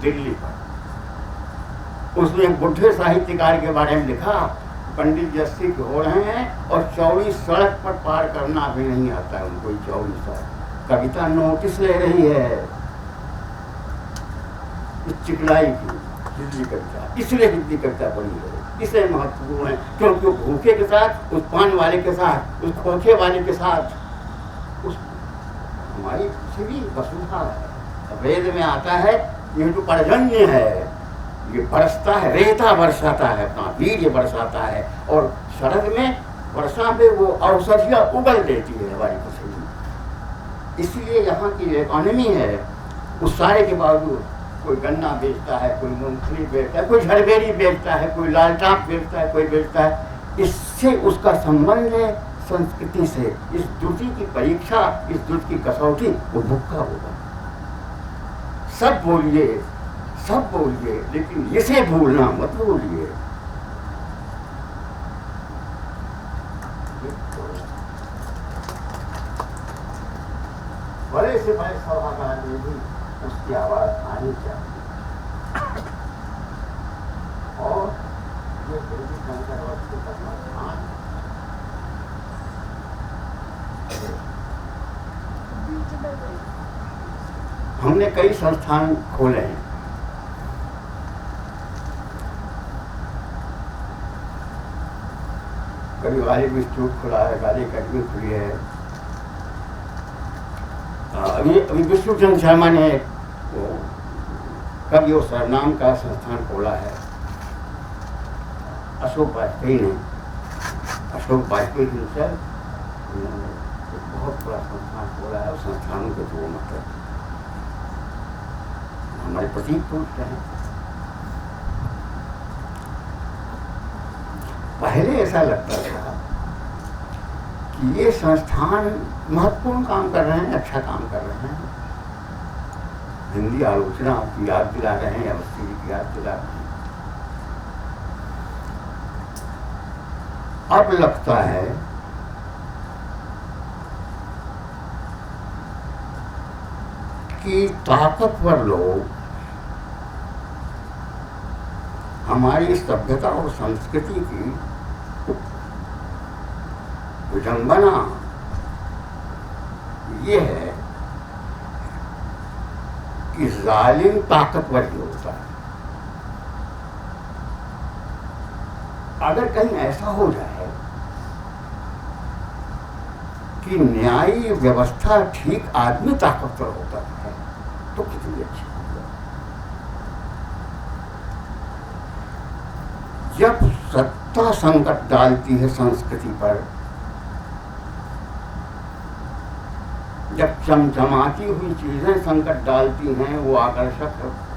दिल्ली पर। उसने एक बुढ़े साहित्यकार के बारे में लिखा, पंडित जस्सी हो रहे हैं और चौड़ी सड़क पर पार करना भी नहीं आता है उनको। चौड़ी सड़क कविता नोटिस ले रही है चिकनाई की हिंदी कविता, इसलिए हिंदी कविता बनी है, इसलिए महत्वपूर्ण है, क्योंकि वो भूखे के साथ, उस पान वाले के साथ, उस खोखे वाले के साथ, उस हमारी पृथ्वी वसुधा है। वेद में आता है ये जो पर्जन्य है, ये बरसता है, रेता बरसाता है, अपना बीज बरसाता है, और शरद में वर्षा में वो औषधियाँ उगल देती है हमारी पृथ्वी। इसलिए यहाँ की इकोनॉमी है, उस सारे के बावजूद कोई गन्ना बेचता है, कोई मूंगफली बेचता है, कोई झड़बेरी बेचता है, कोई लाल टाप बेचता है, कोई बेचता है। इससे उसका संबंध है संस्कृति से। इस द्रुति की परीक्षा, इस द्रुति की कसौटी, वो भूखा होगा। सब बोलिए, सब बोलिए, लेकिन इसे भूलना मत भूलिए। बड़े से बड़े सभागार में भी उसकी आवाज आनी चाहिए। और ये देवी शंकर वस्तु का स्थान हमने कई संस्थान खोले हैं। कभी गाली इंस्टीट्यूट खुला है, गाली अकेडमी खुली है। अभी विष्णुचंद्र शर्मा ने कभी वो सरनाम का संस्थान खोला है। अशोक वाजपेयी ने, अशोक वाजपेयी जी से बहुत बड़ा संस्थान खोला है। उस संस्थानों के जो मतलब हमारे प्रतीक पूछते हैं। पहले ऐसा लगता था कि ये संस्थान महत्वपूर्ण काम कर रहे हैं, अच्छा काम कर रहे हैं, हिंदी आलोचना की याद दिला रहे हैं, अवस्थी जी की याद दिला रहे हैं। अब लगता है कि ताकतवर लोग हमारी सभ्यता और संस्कृति की विडंबना ये है कि जालिम ताकतवर ही होता है। अगर कहीं ऐसा हो जाए कि न्यायी व्यवस्था ठीक, आदमी ताकतवर होता है, तो कितनी अच्छी होगी। जब सत्ता संकट डालती है संस्कृति पर, जब चमचमाती हुई चीजें संकट डालती हैं, वो आकर्षक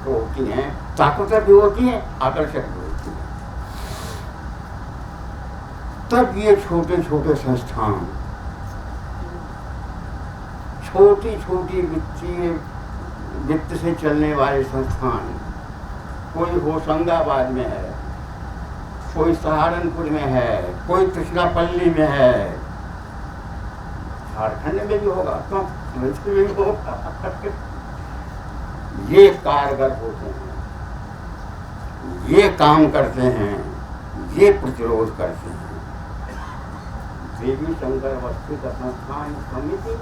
होती हैं, ताकतवर भी होती हैं, आकर्षक भी होती हैं। तक ये छोटे छोटे संस्थान, छोटी छोटी वित्तीय वित्त से चलने वाले संस्थान, कोई होशंगाबाद में है, कोई सहारनपुर में है, कोई त्रिशुलापल्ली में है, झारखंड में भी होगा, तो में भी होगा। ये कारगर होते हैं, ये काम करते हैं, ये प्रतिरोध करते हैं। देवी शंकर वस्तु का संस्थान समिति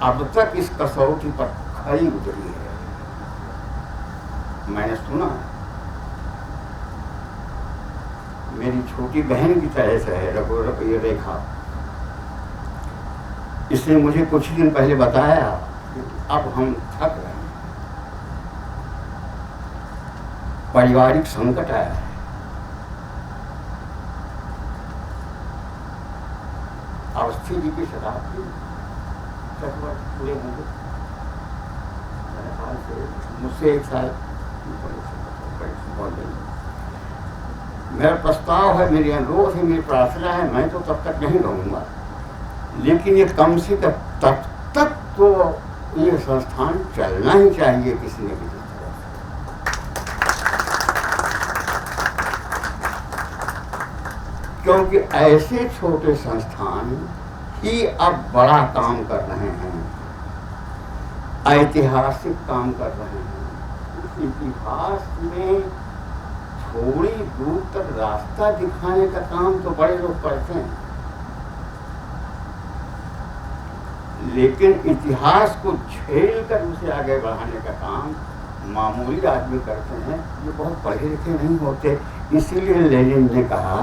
अब तक इस कसौटी पर खरी उतरी है। मैंने सुना मेरी छोटी बहन की तरह से है ये रेखा। इसने मुझे कुछ दिन पहले बताया कि अब हम थक रहे हैं, पारिवारिक संकट आया है, अवस्थी जी की शताब्दी पूरे होंगे मेरे ख्याल से, मुझसे 1 साल मेरा प्रस्ताव है, मेरी अनुरोध है, मेरी प्रार्थना है, मैं तो तब तक नहीं रहूँगा, लेकिन ये कम से कम तब तक तो ये संस्थान चलना ही चाहिए किसी न किसी तरह से, क्योंकि ऐसे छोटे संस्थान ही अब बड़ा काम कर रहे हैं, ऐतिहासिक काम कर रहे हैं। इतिहास में थोड़ी दूर तक रास्ता दिखाने का काम तो बड़े लोग करते हैं, लेकिन इतिहास को झेल कर उसे आगे बढ़ाने का काम मामूली आदमी करते हैं, ये बहुत पढ़े लिखे नहीं होते। इसीलिए लेनिन ने कहा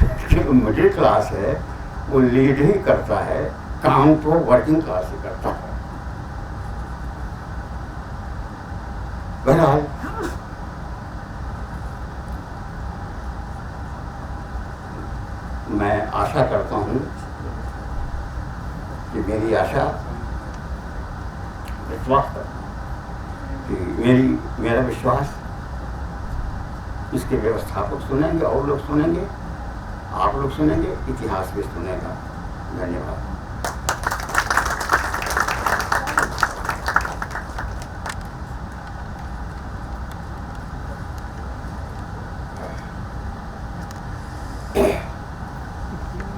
कि मिडिल क्लास है वो लीड ही करता है, काम तो वर्किंग क्लास ही करता है। बहरहाल मैं आशा करता हूँ कि मेरी आशा विश्वास करता कि मेरा विश्वास इसके व्यवस्थापक सुनेंगे, और लोग सुनेंगे, आप लोग सुनेंगे, इतिहास भी सुनेगा। धन्यवाद।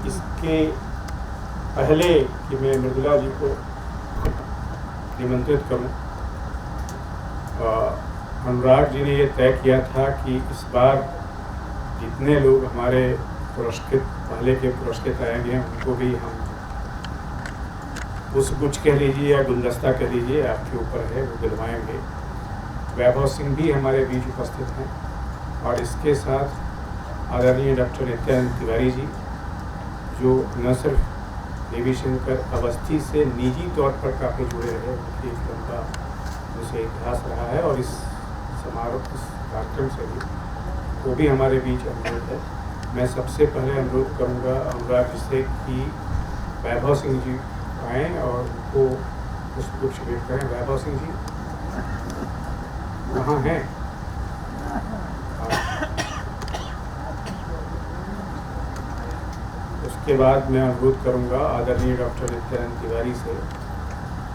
इसके पहले कि मैं मृदुला जी को निमंत्रित करूं, अनुराग जी ने ये तय किया था कि इस बार जितने लोग हमारे पुरस्कृत पहले के पुरस्कृत आएंगे उनको भी हम पुष्पगुच्छ कह लीजिए या गुलदस्ता कह लीजिए, आपके ऊपर है, वो दिलवाएंगे। वैभव सिंह भी हमारे बीच उपस्थित हैं, और इसके साथ आदरणीय डॉक्टर नित्यानंद तिवारी जी, जो न सिर्फ देवी शंकर अवस्थी से निजी तौर पर काफ़ी जुड़े रहे, उनकी एक लंबा उनसे इतिहास रहा है, और इस समारोह इस कार्यक्रम से भी वो भी हमारे बीच अनुरोध है। मैं सबसे पहले अनुरोध करूंगा अनुराग जी से कि वैभव सिंह जी आएँ और उनको पुष्पगुच्छ भेंट करें। वैभव सिंह जी कहाँ हैं? उसके बाद मैं अनुरोध करूंगा आदरणीय डॉक्टर नित्यानंद तिवारी से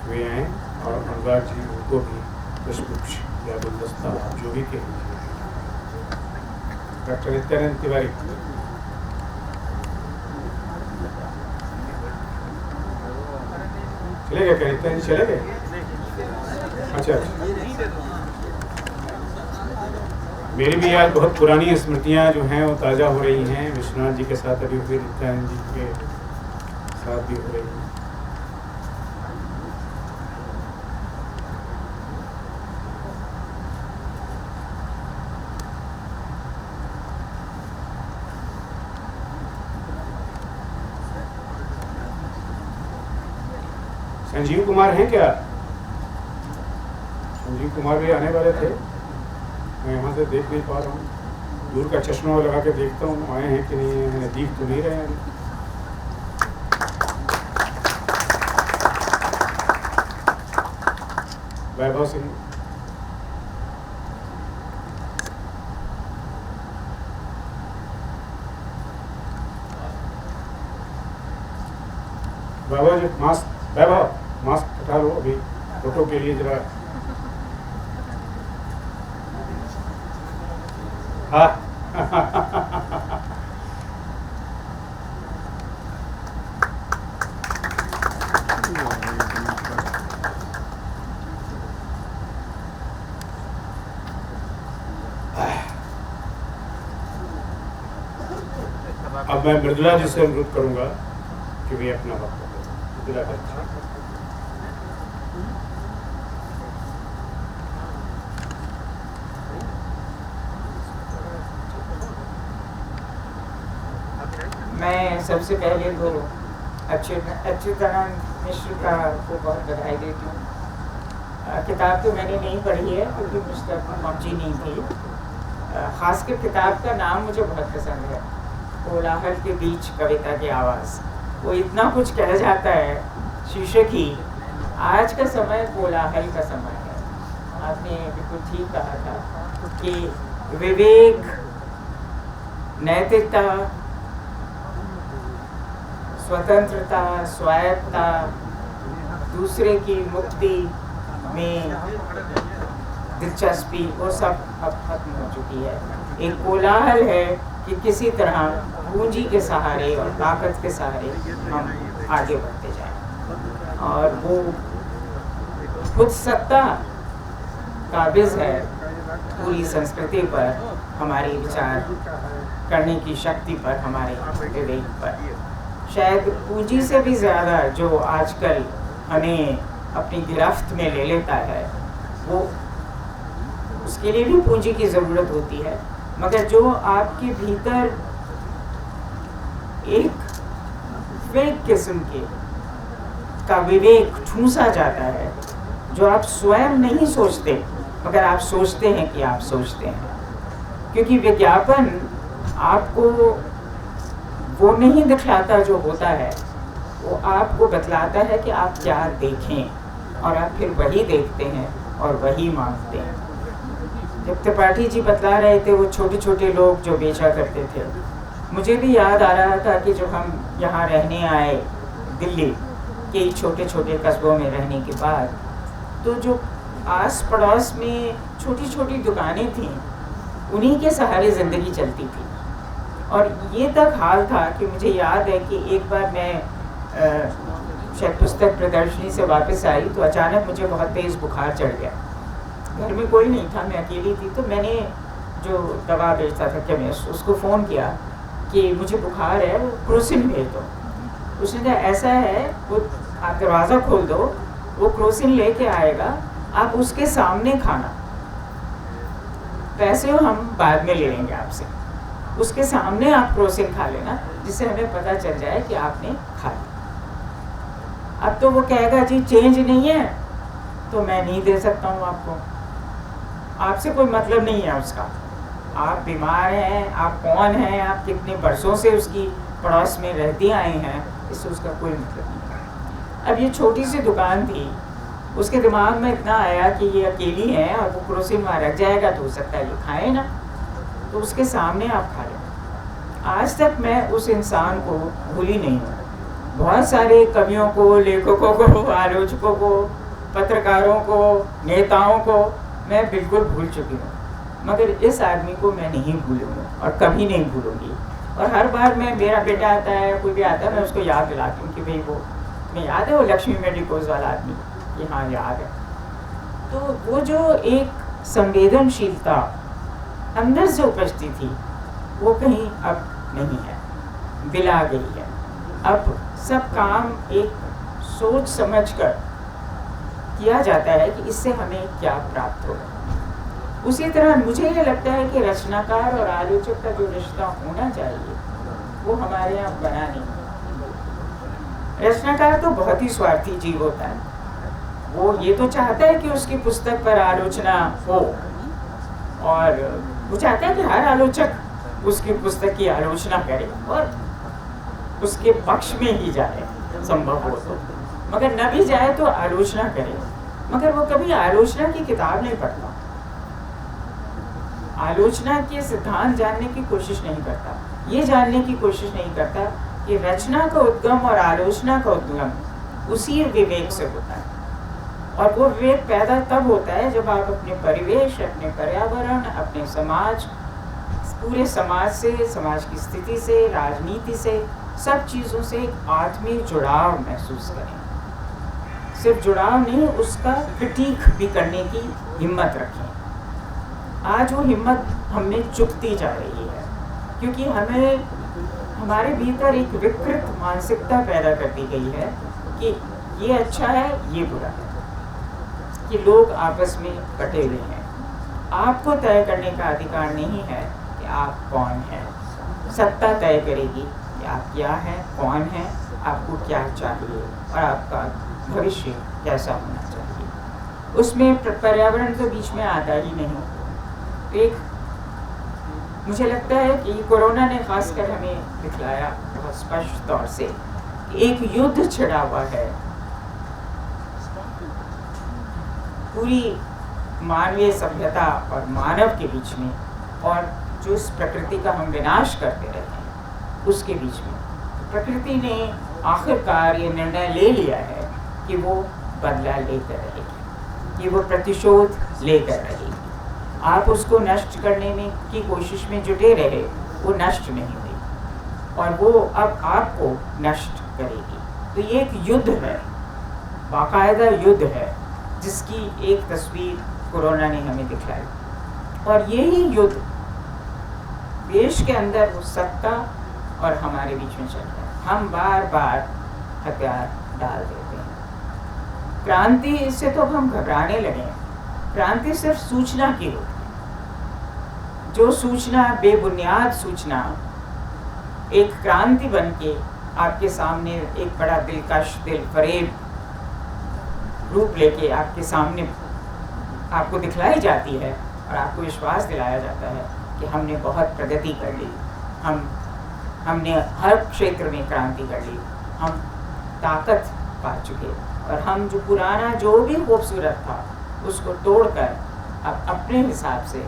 वे आएँ और अनुराग जी उनको भी पुष्पगुच्छ या गुलदस्ता जो भी कह लीजिए। डॉक्टर नित्यानंद तिवारी, चले गए? क्या नित्यानंद जी चले गए? अच्छा, मेरी भी याद बहुत पुरानी स्मृतियाँ जो हैं वो ताज़ा हो रही हैं। विश्वनाथ जी के साथ अभी फिर नित्यानंद जी के साथ भी हो रही हैं। संजीव कुमार हैं क्या? संजीव कुमार भी आने वाले थे, मैं यहाँ से देख नहीं पा रहा हूँ, दूर का चश्मा लगा के देखता हूँ आए हैं कि नहीं है, नज़दीक तो नहीं रहे हैं। वैभव सिंह, वैभव जी मास्क, वैभव मास्क हटा लो अभी फोटो के लिए जरा। हाँ अब मैं मृदुला जी से अनुरोध करूंगा कि वे अपना वक्त मृदुला करते हैं। मैं सबसे पहले तो अच्युतानंद मिश्र का को बहुत बधाई देती हूँ। किताब तो मैंने नहीं पढ़ी है क्योंकि मुझ तक पहुँची नहीं थी। खासकर किताब का नाम मुझे बहुत पसंद है, कोलाहल के बीच कविता की आवाज़। वो इतना कुछ कह जाता है। शीर्षक ही आज का समय कोलाहल का समय है। आपने बिल्कुल ठीक कहा था कि विवेक, नैतिकता, स्वतंत्रता, स्वायत्तता, दूसरे की मुक्ति में दिलचस्पी, वो सब अब खत्म हो चुकी है। एक कोलाहल है कि किसी तरह पूंजी के सहारे और ताकत के सहारे हम आगे बढ़ते जाएं, और वो खुद सत्ता काबिज है पूरी संस्कृति पर, हमारे विचार करने की शक्ति पर, हमारे विवेक पर। शायद पूंजी से भी ज़्यादा जो आजकल हमें अपनी गिरफ्त में ले लेता है, वो उसके लिए भी पूंजी की ज़रूरत होती है। मगर जो आपके भीतर एक फेक किस्म का विवेक ठूंसा जाता है, जो आप स्वयं नहीं सोचते मगर आप सोचते हैं कि आप सोचते हैं, क्योंकि विज्ञापन आपको वो नहीं दिखलाता जो होता है, वो आपको बतलाता है कि आप क्या देखें, और आप फिर वही देखते हैं और वही मांगते हैं। जब त्रिपाठी जी बतला रहे थे वो छोटे छोटे लोग जो बेचा करते थे, मुझे भी याद आ रहा था कि जब हम यहाँ रहने आए दिल्ली के छोटे छोटे कस्बों में रहने के बाद, तो जो आस पड़ोस में छोटी छोटी दुकानें थीं, उन्हीं के सहारे ज़िंदगी चलती थी। और ये तक हाल था कि मुझे याद है कि एक बार मैं शायद पुस्तक प्रदर्शनी से वापस आई तो अचानक मुझे बहुत तेज़ बुखार चढ़ गया। घर में कोई नहीं था, मैं अकेली थी। तो मैंने जो दवा बेचता था केमिस्ट, उसको फ़ोन किया कि मुझे बुखार है, वो क्रोसिन भेज दो। उसने कहा ऐसा है, वो आप दरवाज़ा खोल दो, वो क्रोसिन लेके आएगा, आप उसके सामने खाना, पैसे हम बाद में ले लेंगे आपसे, उसके सामने आप क्रोसिन खा लेना, जिससे हमें पता चल जाए कि आपने खा लिया। अब तो वो कहेगा जी चेंज नहीं है तो मैं नहीं दे सकता हूँ आपको, आपसे कोई मतलब नहीं है उसका, आप बीमार हैं, आप कौन हैं, आप कितने बरसों से उसकी पड़ोस में रहती आए हैं, इससे उसका कोई मतलब नहीं है। अब ये छोटी सी दुकान थी, उसके दिमाग में इतना आया कि ये अकेली है और वो क्रोसिन वहाँ रख जाएगा तो हो सकता है ये खाए ना, तो उसके सामने आप खा लें। आज तक मैं उस इंसान को भूली नहीं हूँ। बहुत सारे कवियों को, लेखकों को, आलोचकों को, पत्रकारों को, नेताओं को मैं बिल्कुल भूल चुकी हूँ, मगर इस आदमी को मैं नहीं भूली हूँ और कभी नहीं भूलूँगी। और हर बार मैं, मेरा बेटा आता है, कोई भी आता है, मैं उसको याद दिलाती हूँ कि भाई वो तुम्हें याद है वो लक्ष्मी मेडिकोज वाला आदमी, कि हाँ याद है। तो वो जो एक संवेदनशीलता अंदर से उपजती थी, वो कहीं अब नहीं है, बिला गई है। अब सब काम एक सोच समझ कर किया जाता है कि इससे हमें क्या प्राप्त होगा। उसी तरह मुझे ये लगता है कि रचनाकार और आलोचक का जो रिश्ता होना चाहिए वो हमारे यहाँ बना नहीं। रचनाकार तो बहुत ही स्वार्थी जीव होता है, वो ये तो चाहता है कि उसकी पुस्तक पर आलोचना हो, और वो चाहता है कि हर आलोचक उसकी पुस्तक की आलोचना करे और उसके पक्ष में ही जाए संभव हो तो, मगर न भी जाए तो आलोचना करे। मगर वो कभी आलोचना की किताब नहीं पढ़ता, आलोचना के सिद्धांत जानने की कोशिश नहीं करता, ये जानने की कोशिश नहीं करता कि रचना का उद्गम और आलोचना का उद्गम उसी विवेक से होता है, और वो विवेक पैदा तब होता है जब आप अपने परिवेश, अपने पर्यावरण, अपने समाज, पूरे समाज से, समाज की स्थिति से, राजनीति से, सब चीज़ों से एक आत्मीय जुड़ाव महसूस करें। सिर्फ जुड़ाव नहीं, उसका क्रिटिक भी करने की हिम्मत रखें। आज वो हिम्मत हमें चुकती जा रही है, क्योंकि हमें हमारे भीतर एक विकृत मानसिकता पैदा कर दी गई है कि ये अच्छा है, ये बुरा है, कि लोग आपस में बटे हुए हैं। आपको तय करने का अधिकार नहीं है कि आप कौन हैं। सत्ता तय करेगी कि आप क्या हैं, कौन हैं, आपको क्या चाहिए और आपका भविष्य कैसा होना चाहिए। उसमें पर्यावरण तो बीच में आता ही नहीं। तो एक मुझे लगता है कि कोरोना ने खासकर हमें दिखलाया बहुत स्पष्ट तौर से कि एक युद्ध छिड़ा हुआ है पूरी मानवीय सभ्यता और मानव के बीच में, और जो इस प्रकृति का हम विनाश करते रहे हैं उसके बीच में। प्रकृति ने आखिरकार ये निर्णय ले लिया है कि वो बदला लेकर रहेगी, कि वो प्रतिशोध लेकर रहेगी। आप उसको नष्ट करने में की कोशिश में जुटे रहे, वो नष्ट नहीं हुई और वो अब आपको नष्ट करेगी। तो ये एक युद्ध है, बाकायदा युद्ध है, जिसकी एक तस्वीर कोरोना ने हमें दिखलाई। और यही युद्ध देश के अंदर वो सत्ता और हमारे बीच में चल रहा है। हम बार बार हथियार डाल देते हैं। क्रांति से तो हम घबराने लगे हैं। क्रांति सिर्फ सूचना की होती है। जो सूचना, बेबुनियाद सूचना, एक क्रांति बन के आपके सामने एक बड़ा दिलकश, दिलफरेब रूप लेके आपके सामने आपको दिखलाई जाती है और आपको विश्वास दिलाया जाता है कि हमने बहुत प्रगति कर ली, हमने हर क्षेत्र में क्रांति कर ली, हम ताकत पा चुके, और हम जो पुराना जो भी खूबसूरत था उसको तोड़कर अब अपने हिसाब से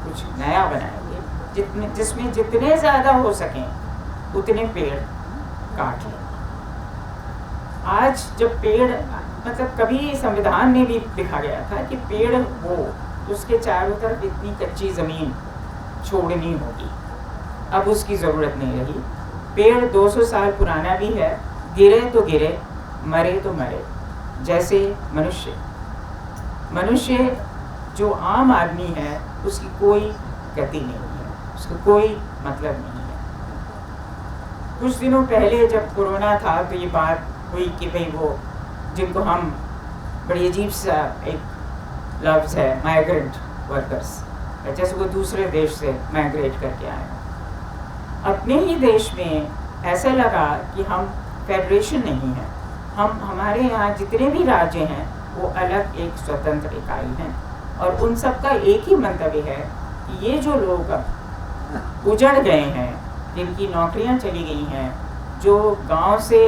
कुछ नया बनाएंगे, जिसमें जितने ज़्यादा हो सकें उतने पेड़ काट लें। आज जब पेड़, मतलब कभी संविधान में भी लिखा गया था कि पेड़ हो उसके चारों तरफ इतनी कच्ची ज़मीन छोड़नी होगी, अब उसकी ज़रूरत नहीं रही। पेड़ 200 साल पुराना भी है, गिरे तो गिरे, मरे तो मरे। जैसे मनुष्य जो आम आदमी है उसकी कोई गति नहीं है, उसका कोई मतलब नहीं है। कुछ दिनों पहले जब कोरोना था तो ये बात हुई कि भाई वो जिनको हम बड़ी अजीब सा एक लफ्ज़ है माइग्रेंट वर्कर्स, जैसे वो दूसरे देश से माइग्रेट करके आए। अपने ही देश में ऐसा लगा कि हम फेडरेशन नहीं हैं, हमारे यहाँ जितने भी राज्य हैं वो अलग एक स्वतंत्र इकाई हैं, और उन सब का एक ही मंतव्य है कि ये जो लोग अब उजड़ गए हैं, जिनकी नौकरियाँ चली गई हैं, जो गांव से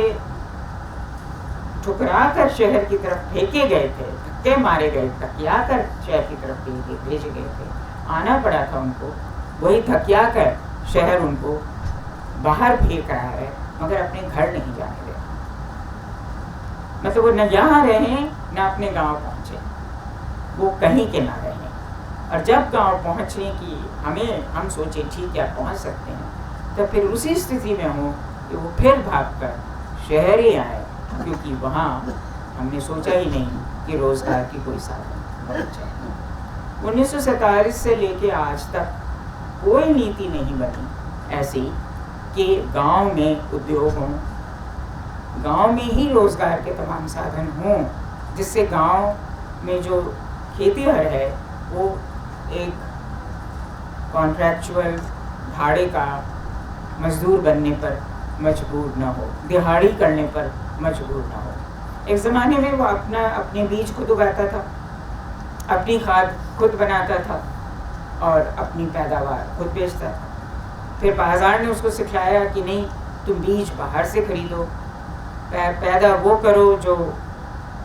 ठुकरा कर शहर की तरफ फेंके गए थे, धक्के मारे गए, धकिया कर शहर की तरफ भेजे गए थे, आना पड़ा था उनको, वही धकिया कर शहर उनको बाहर फेंक रहा है, मगर अपने घर नहीं जाने दे। मतलब वो न यहाँ रहें न अपने गांव पहुँचे, वो कहीं के ना रहें। और जब गांव पहुँचने की हम सोचे ठीक है पहुँच सकते हैं, तो फिर उसी स्थिति में हो कि वो फिर भागकर शहर ही आए, क्योंकि वहाँ हमने सोचा ही नहीं कि रोज़गार की कोई साधन होना चाहिए। 1947 से लेके आज तक कोई नीति नहीं बनी ऐसी कि गांव में उद्योग हों, गांव में ही रोज़गार के तमाम साधन हों, जिससे गांव में जो खेतीहर है वो एक कॉन्ट्रैक्चुअल भाड़े का मजदूर बनने पर मजबूर न हो, दिहाड़ी करने पर मजबूर न हो। एक ज़माने में वो अपने बीज खुद उगाता था, अपनी खाद खुद बनाता था और अपनी पैदावार खुद बेचता था। फिर बाज़ार ने उसको सिखाया कि नहीं, तुम बीज बाहर से खरीदो, पैदा वो करो जो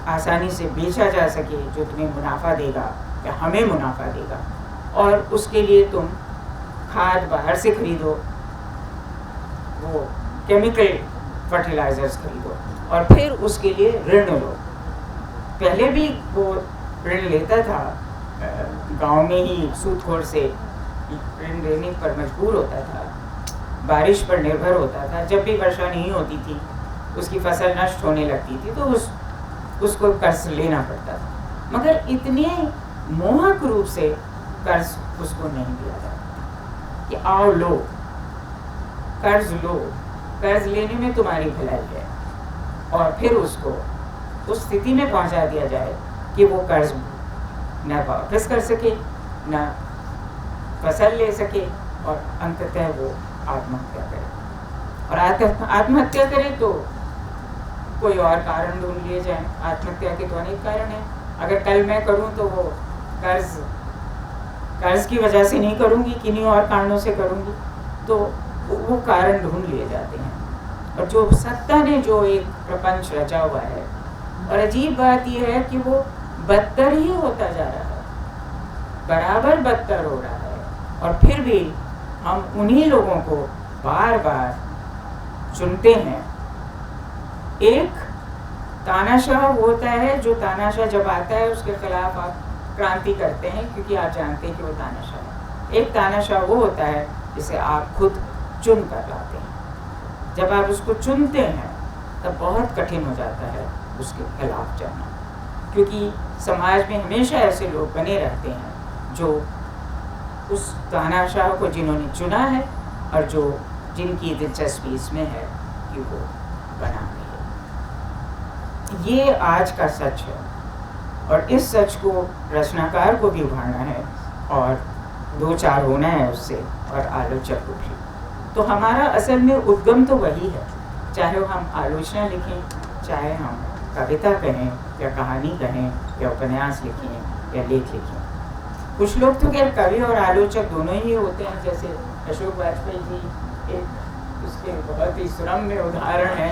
आसानी से बेचा जा सके, जो तुम्हें मुनाफा देगा या हमें मुनाफा देगा, और उसके लिए तुम खाद बाहर से खरीदो, वो केमिकल फर्टिलाइजर्स खरीदो और फिर उसके लिए ऋण लो। पहले भी वो ऋण लेता था, गांव में ही सूदखोर से ऋण लेने पर मजबूर होता था, बारिश पर निर्भर होता था। जब भी वर्षा नहीं होती थी, उसकी फसल नष्ट होने लगती थी तो उसको कर्ज लेना पड़ता था। मगर इतने मोहक रूप से कर्ज उसको नहीं दिया जाता कि आओ लो, कर्ज लो, कर्ज लेने में तुम्हारी भलाई है, और फिर उसको उस स्थिति में पहुंचा दिया जाए कि वो कर्ज न वापस कर सके, न फसल ले सके, और अंततः वो आत्महत्या करे। और आत्महत्या करे तो कोई और कारण ढूंढ लिए जाए। आत्महत्या के तो अनेक कारण हैं। अगर कल मैं करूं तो वो कर्ज की वजह से नहीं करूंगी, किन्हीं और कारणों से करूंगी, तो वो कारण ढूंढ लिए जाते हैं। और जो सत्ता ने जो एक प्रपंच रचा हुआ है, और अजीब बात यह है कि वो बदतर ही होता जा रहा है, बराबर बदतर हो रहा है, और फिर भी हम उन्हीं लोगों को बार बार चुनते हैं। एक तानाशाह होता है, जो तानाशाह जब आता है उसके खिलाफ आप क्रांति करते हैं, क्योंकि आप जानते हैं कि वो तानाशाह है। एक तानाशाह वो होता है जिसे आप खुद चुन कर लाते हैं। जब आप उसको चुनते हैं तब बहुत कठिन हो जाता है उसके खिलाफ जाना, क्योंकि समाज में हमेशा ऐसे लोग बने रहते हैं जो उस तानाशाह को जिन्होंने चुना है और जो जिनकी दिलचस्पी इसमें है कि वो बना रहे। ये आज का सच है, और इस सच को रचनाकार को भी उभारना है और दो चार होना है उससे, और आलोचक को भी। तो हमारा असल में उद्गम तो वही है, चाहे वो हम आलोचना लिखें, चाहे हम कविता कहें या कहानी कहें या उपन्यास लिखें या लेख लिखें। कुछ लोग तो खैर कवि और आलोचक दोनों ही होते हैं, जैसे अशोक वाजपेयी जी एक उसके बहुत ही सुरम्य उदाहरण है।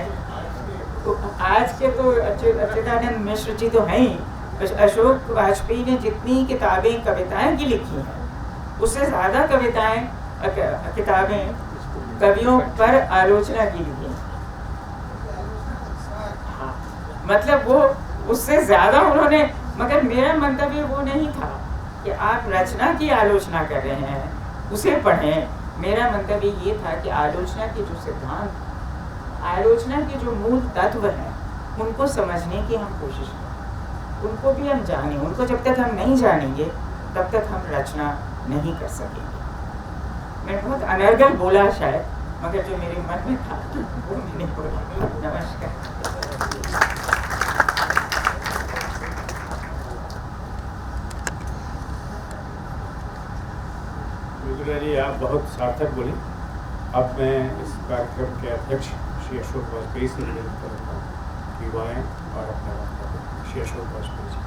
तो आज के तो अच्युतानंद मिश्र जी तो हैं ही। अशोक वाजपेयी ने जितनी किताबें कविताएं की लिखी हैं, उससे ज़्यादा किताबें कवियों पर आलोचना की लिखी हैं। हाँ, मतलब वो उससे ज़्यादा उन्होंने, मगर मेरा मंतव्य वो नहीं था कि आप रचना की आलोचना कर रहे हैं उसे पढ़ें। मेरा मंतव्य ये था कि आलोचना के जो सिद्धांत, आलोचना के जो मूल तत्व हैं, उनको समझने की हम कोशिश करें, उनको भी हम जानें। उनको जब तक हम नहीं जानेंगे तब तक हम रचना नहीं कर सकेंगे। मैं बहुत अनर्गल बोला शायद, मगर जो मेरे मन में था वो मैंने बोला। नमस्कार। जी आप बहुत सार्थक बोले। अब मैं इस कार्यक्रम के अध्यक्ष श्री अशोक वाजपेयी से निवेदन करूँगा कि वो आएँ और अपना वक्तव्य। श्री अशोक वाजपेयी जी।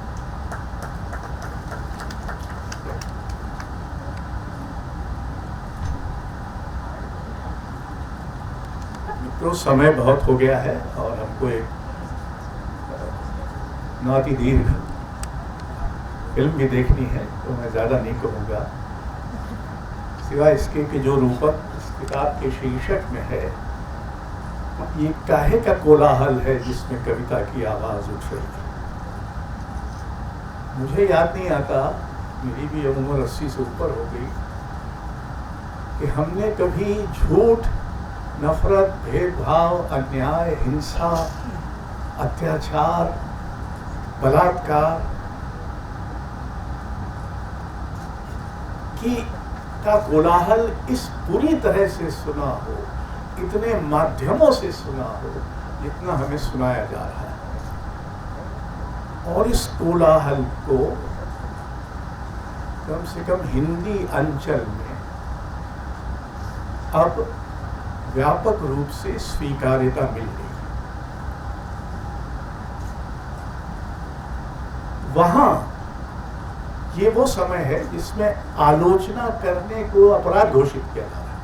मित्रों, समय बहुत हो गया है और हमको एक नाती दीर्घ फिल्म भी देखनी है, तो मैं ज़्यादा नहीं कहूँगा, सिवाय इसके कि जो रूपक इस किताब के शीर्षक में है, ये काहे का कोलाहल है जिसमें कविता की आवाज़ उठ रही है। मुझे याद नहीं आता, मेरी भी उम्र 80 से ऊपर हो गई, कि हमने कभी झूठ, नफरत, भेदभाव, अन्याय, हिंसा, अत्याचार, बलात्कार का कोलाहल इस पूरी तरह से सुना हो, इतने माध्यमों से सुना हो जितना हमें सुनाया जा रहा है। और इस कोलाहल को कम से कम हिंदी अंचल में अब व्यापक रूप से स्वीकार्यता मिल गई। वहां ये वो समय है जिसमें आलोचना करने को अपराध घोषित किया जा रहा है।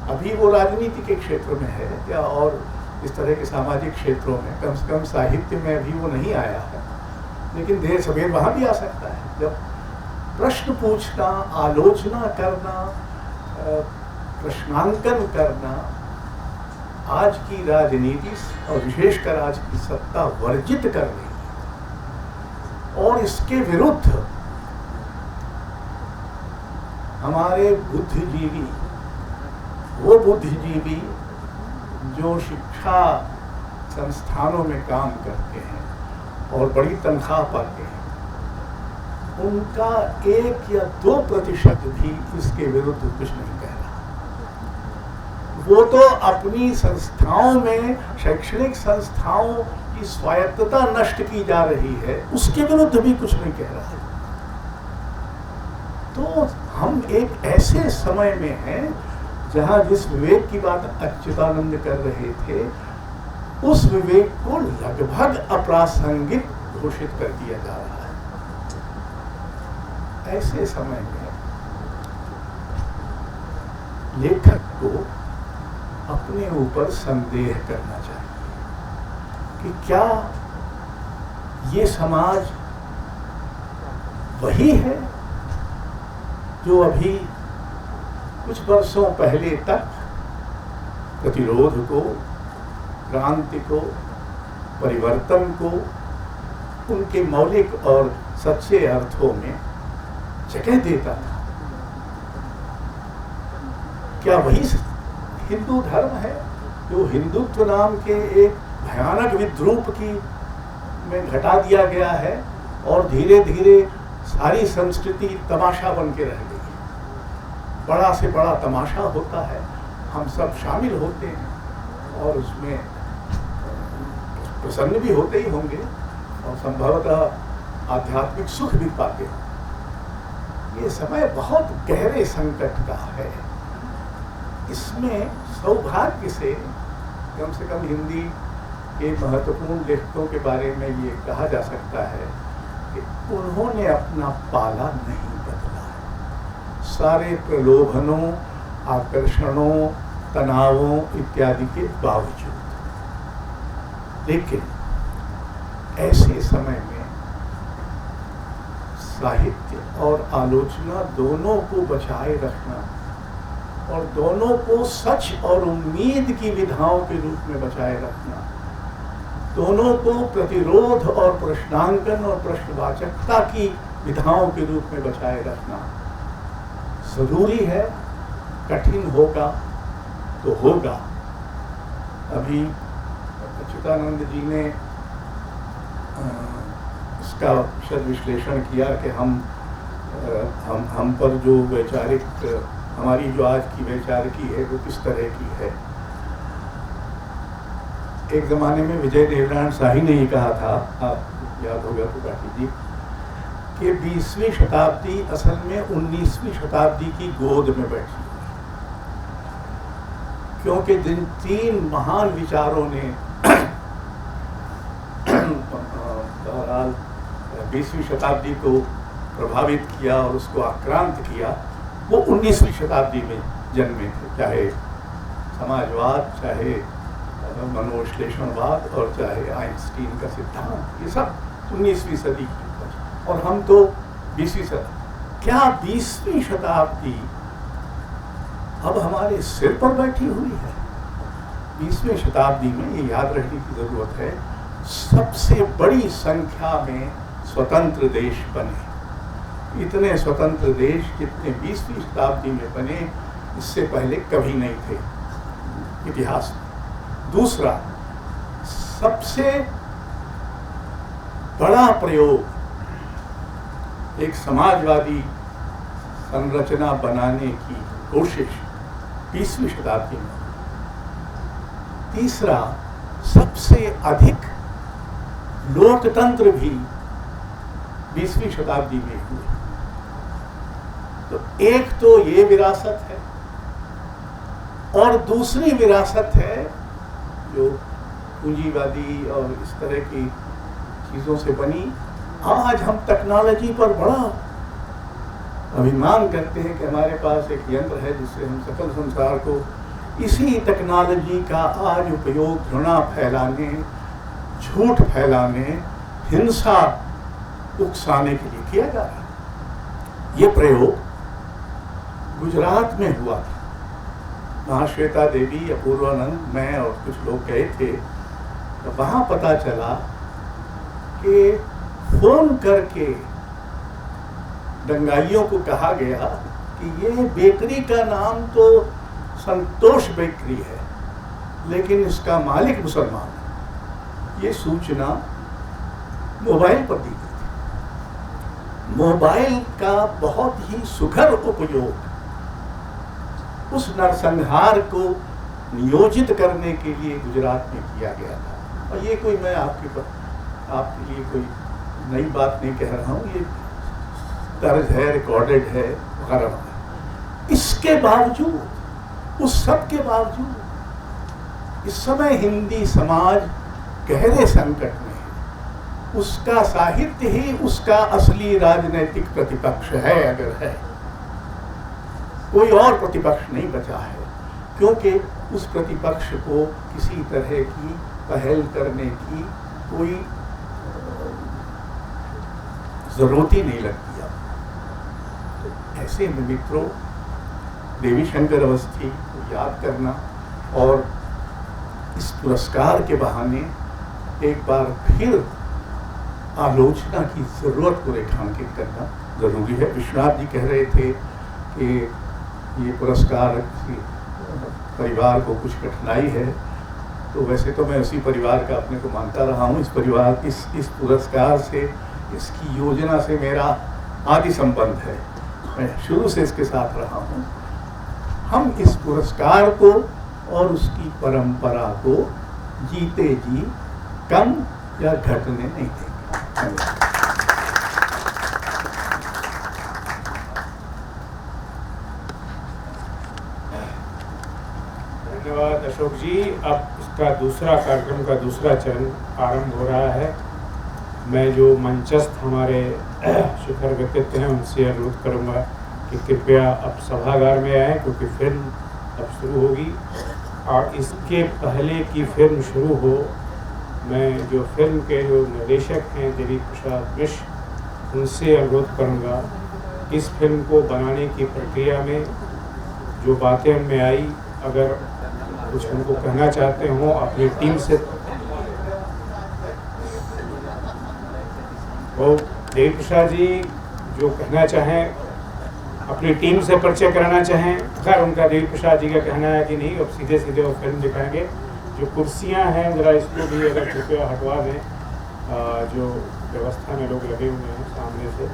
अभी वो राजनीति के क्षेत्र में है या और इस तरह के सामाजिक क्षेत्रों में, कम से कम साहित्य में अभी वो नहीं आया है, लेकिन देर सवेर वहाँ भी आ सकता है। जब प्रश्न पूछना, आलोचना करना, प्रश्नांकन करना आज की राजनीति और विशेषकर आज की सत्ता वर्जित कर रही है। और इसके विरुद्ध हमारे बुद्धिजीवी, वो बुद्धिजीवी जो शिक्षा संस्थानों में काम करते हैं और बड़ी तनख्वाह पाते हैं, उनका 1 या 2% भी इसके विरुद्ध कुछ नहीं कह रहा। वो तो अपनी संस्थाओं में, शैक्षणिक संस्थाओं की स्वायत्तता नष्ट की जा रही है, उसके विरुद्ध भी कुछ नहीं कह रहा। तो हम एक ऐसे समय में हैं जहां जिस विवेक की बात अच्युतानंद कर रहे थे, उस विवेक को लगभग अप्रासंगिक घोषित कर दिया जा रहा है। ऐसे समय में लेखक को अपने ऊपर संदेह करना चाहिए कि क्या ये समाज वही है जो अभी कुछ वर्षों पहले तक प्रतिरोध को, क्रांति को, परिवर्तन को उनके मौलिक और सच्चे अर्थों में जगह देता था? क्या वही हिंदू धर्म है जो हिंदुत्व नाम के एक भयानक विद्रूप की में घटा दिया गया है और धीरे धीरे सारी संस्कृति तमाशा बन के रह गई? बड़ा से बड़ा तमाशा होता है, हम सब शामिल होते हैं और उसमें प्रसन्न भी होते ही होंगे और संभवतः आध्यात्मिक सुख भी पाते हैं। ये समय बहुत गहरे संकट का है। इसमें सौभाग्य से कम हिंदी के महत्वपूर्ण लेखकों के बारे में ये कहा जा सकता है कि उन्होंने अपना पाला नहीं बदला है। सारे प्रलोभनों, आकर्षणों, तनावों इत्यादि के बावजूद। लेकिन ऐसे समय में साहित्य और आलोचना दोनों को बचाए रखना और दोनों को सच और उम्मीद की विधाओं के रूप में बचाए रखना, दोनों को प्रतिरोध और प्रश्नांकन और प्रश्नवाचकता की विधाओं के रूप में बचाए रखना जरूरी है। कठिन होगा तो होगा। अभी अच्युतानंद जी ने इसका विशद विश्लेषण किया कि हम पर जो वैचारिक, हमारी जो आज की वैचारिकी है वो किस तरह की है। एक जमाने में विजय देवनारायण शाही ने ही कहा था, आप याद होगा त्रिपाठी जी, कि 20वीं शताब्दी असल में 19वीं शताब्दी की गोद में बैठी, क्योंकि जिन 3 महान विचारों ने बहरहाल 20वीं शताब्दी को प्रभावित किया और उसको आक्रांत किया, वो 19वीं शताब्दी में जन्मे थे। चाहे समाजवाद, चाहे मनोविश्लेषणवाद और चाहे आइंस्टीन का सिद्धांत, ये सब 19वीं सदी की उपज, और हम तो 20वीं सदी। क्या 20वीं शताब्दी अब हमारे सिर पर बैठी हुई है? 20वीं शताब्दी में ये याद रखने की जरूरत है, सबसे बड़ी संख्या में स्वतंत्र देश बने। इतने स्वतंत्र देश जितने 20वीं शताब्दी में बने, इससे पहले कभी नहीं थे इतिहास में। दूसरा, सबसे बड़ा प्रयोग एक समाजवादी संरचना बनाने की कोशिश 20वीं शताब्दी में। तीसरा, सबसे अधिक लोकतंत्र भी 20वीं शताब्दी में हुए। तो एक तो ये विरासत है, और दूसरी विरासत है जो पूंजीवादी और इस तरह की चीज़ों से बनी। आज हम टेक्नोलॉजी पर बड़ा अभिमान करते हैं कि हमारे पास एक यंत्र है जिससे हम सकल संसार को, इसी टेक्नोलॉजी का आज उपयोग घृणा फैलाने, झूठ फैलाने, हिंसा उकसाने के लिए किया जा रहा है। ये प्रयोग गुजरात में हुआ था महाश्वेता देवी, अपूर्वानंद, मैं और कुछ लोग गए थे। तो वहाँ पता चला कि फ़ोन करके दंगाइयों को कहा गया कि ये बेकरी का नाम तो संतोष बेकरी है, लेकिन इसका मालिक मुसलमान है। ये सूचना मोबाइल पर दी गई थी। मोबाइल का बहुत ही सुघड़ उपयोग उस नरसंहार को नियोजित करने के लिए गुजरात में किया गया था। और ये कोई मैं आपके लिए कोई नई बात नहीं कह रहा हूँ, ये दर्ज है, रिकॉर्डेड है वगैरह। इसके बावजूद, उस सब के बावजूद इस समय हिंदी समाज गहरे संकट में है। उसका साहित्य ही उसका असली राजनीतिक प्रतिपक्ष है, अगर है। कोई और प्रतिपक्ष नहीं बचा है, क्योंकि उस प्रतिपक्ष को किसी तरह की पहल करने की कोई जरूरत ही नहीं लगती। अब ऐसे में मित्रों, देवी शंकर अवस्थी को याद करना और इस पुरस्कार के बहाने एक बार फिर आलोचना की जरूरत को रेखांकित करना जरूरी है। विश्वनाथ जी कह रहे थे कि ये पुरस्कार किसी परिवार को कुछ कठिनाई है, तो वैसे तो मैं उसी परिवार का अपने को मानता रहा हूँ। इस पुरस्कार से, इसकी योजना से मेरा आदि संबंध है। मैं शुरू से इसके साथ रहा हूँ। हम इस पुरस्कार को और उसकी परंपरा को जीते जी कम या घटने नहीं देंगे। धन्यवाद अशोक जी। अब इसका दूसरा कार्यक्रम का दूसरा चरण आरंभ हो रहा है। मैं जो मंचस्थ हमारे शिखर व्यक्तित्व हैं उनसे अनुरोध करूंगा कि कृपया अब सभागार में आएँ, क्योंकि फिल्म अब शुरू होगी। और इसके पहले की फिल्म शुरू हो, मैं जो फिल्म के जो निर्देशक हैं दिलीप प्रसाद मिश्र, उनसे अनुरोध करूंगा इस फिल्म को बनाने की प्रक्रिया में जो बातें उनमें आई, अगर कुछ उनको कहना चाहते हों अपनी टीम से, वो देवी प्रसाद जी जो कहना चाहें, अपनी टीम से परिचय कराना चाहें। खैर उनका देवी प्रसाद जी का कहना है कि नहीं, अब सीधे सीधे वो फिल्म दिखाएंगे। जो कुर्सियां हैं जरा इसको भी अगर कृपया हटवा दें, जो व्यवस्था में लोग लगे हुए हैं सामने से,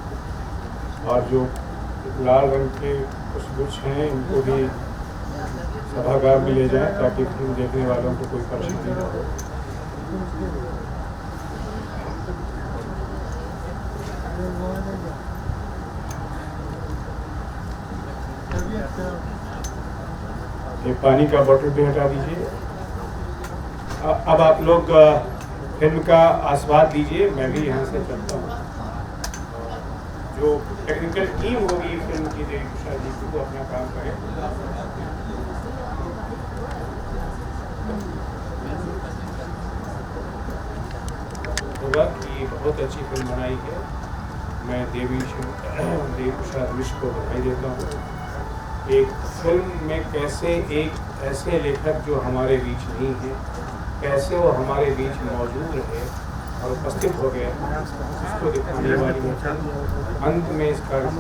और जो लाल रंग के कुछ हैं इनको भी सभागार में ले जाएं, ताकि फिल्म देखने वालों को कोई परेशानी न हो। ये पानी का बोतल भी हटा दीजिए। अब आप लोग फिल्म का आस्वाद लीजिए, मैं भी यहाँ से चलता हूँ। जो टेक्निकल टीम होगी फिल्म की, देवी प्रसाद जी की, वो अपना काम करें। होगा कि बहुत अच्छी फिल्म बनाई है। मैं देवी प्रसाद मिश्र को बधाई देता हूँ। एक फिल्म में कैसे एक ऐसे लेखक जो हमारे बीच नहीं है, कैसे वो हमारे बीच मौजूद रहे और उपस्थित हो गया, उसको दिखाने वाली अंत में इस कार्यक्रम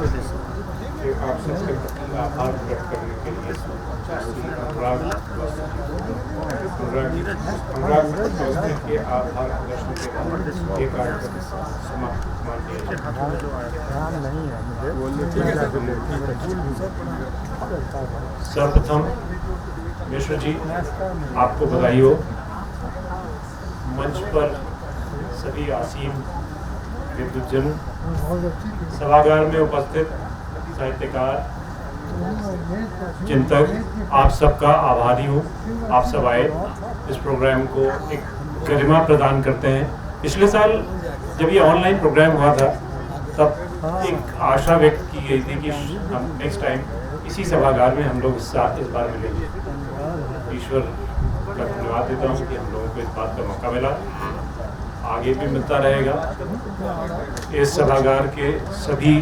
के आप सबके प्रति आभार व्यक्त करने के लिए अनुराग के आभार प्रदर्शन के बाद एक कार्यक्रम समाप्त मान सर्वप्रथम मिश्र जी आपको बधाई हो। मंच पर सभी आसीन विद्वजन, सभागार में उपस्थित साहित्यकार, चिंतक, आप सबका आभारी हूँ। आप सब आए, इस प्रोग्राम को एक गरिमा प्रदान करते हैं। पिछले साल जब ये ऑनलाइन प्रोग्राम हुआ था, तब एक आशा व्यक्त की गई थी कि हम नेक्स्ट टाइम इसी सभागार में हम लोग इस बार मिलेंगे। ईश्वर का धन्यवाद देता हूँ कि हम लोगों को इस बात का मौका मिला, आगे भी मिलता रहेगा। इस सभागार के सभी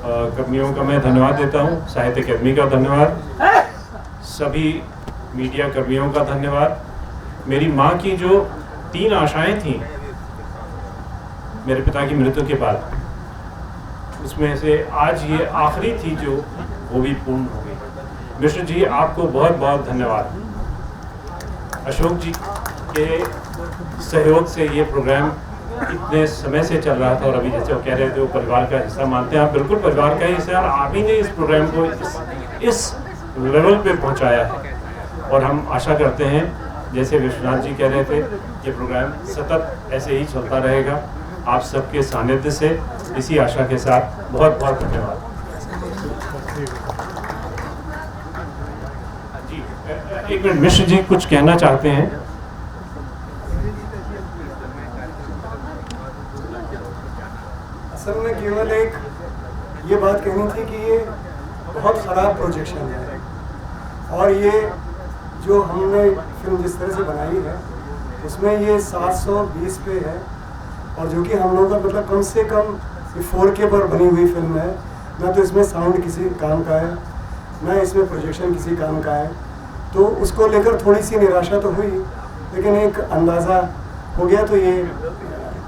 कर्मियों का मैं धन्यवाद देता हूँ, साहित्य अकादमी का धन्यवाद, सभी मीडिया कर्मियों का धन्यवाद। मेरी माँ की जो 3 आशाएं थीं मेरे पिता की मृत्यु के बाद, उसमें से आज ये आखिरी थी जो वो भी पूर्ण हो गई। मिश्र जी, आपको बहुत बहुत धन्यवाद। अशोक जी के सहयोग से ये प्रोग्राम इतने समय से चल रहा था, और अभी जैसे वो कह रहे थे वो परिवार का हिस्सा मानते हैं, आप बिल्कुल परिवार का हिस्सा, और आप ही ने इस प्रोग्राम को इस लेवल पे पहुंचाया है। और हम आशा करते हैं, जैसे विश्वनाथ जी कह रहे थे, ये प्रोग्राम सतत ऐसे ही चलता रहेगा। आप सबके सानिध्य से इसी आशा के साथ बहुत बहुत धन्यवाद जी। एक मिनट, मिश्र जी कुछ कहना चाहते हैं। असल में केवल एक ये बात कहनी थी कि ये बहुत ख़राब प्रोजेक्शन है, और ये जो हमने फिल्म जिस तरह से बनाई है उसमें ये 720 पे है, और जो कि हम लोगों का मतलब कम से कम 4K पर बनी हुई फिल्म है। ना तो इसमें साउंड किसी काम का है, ना इसमें प्रोजेक्शन किसी काम का है, तो उसको लेकर थोड़ी सी निराशा तो हुई, लेकिन एक अंदाज़ा हो गया, तो ये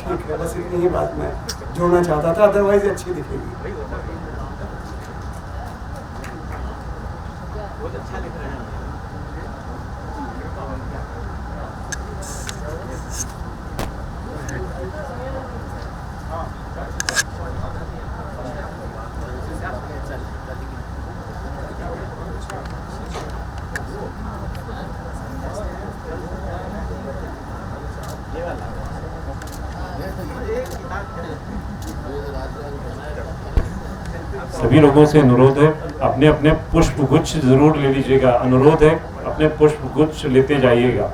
ठीक है। बस इतनी ही बात मैं जोड़ना चाहता था, अदरवाइज अच्छी दिखेगी। सभी लोगों से अनुरोध है, अपने अपने पुष्प गुच्छ जरूर ले लीजिएगा। अनुरोध है, अपने पुष्प गुच्छ लेते जाइएगा।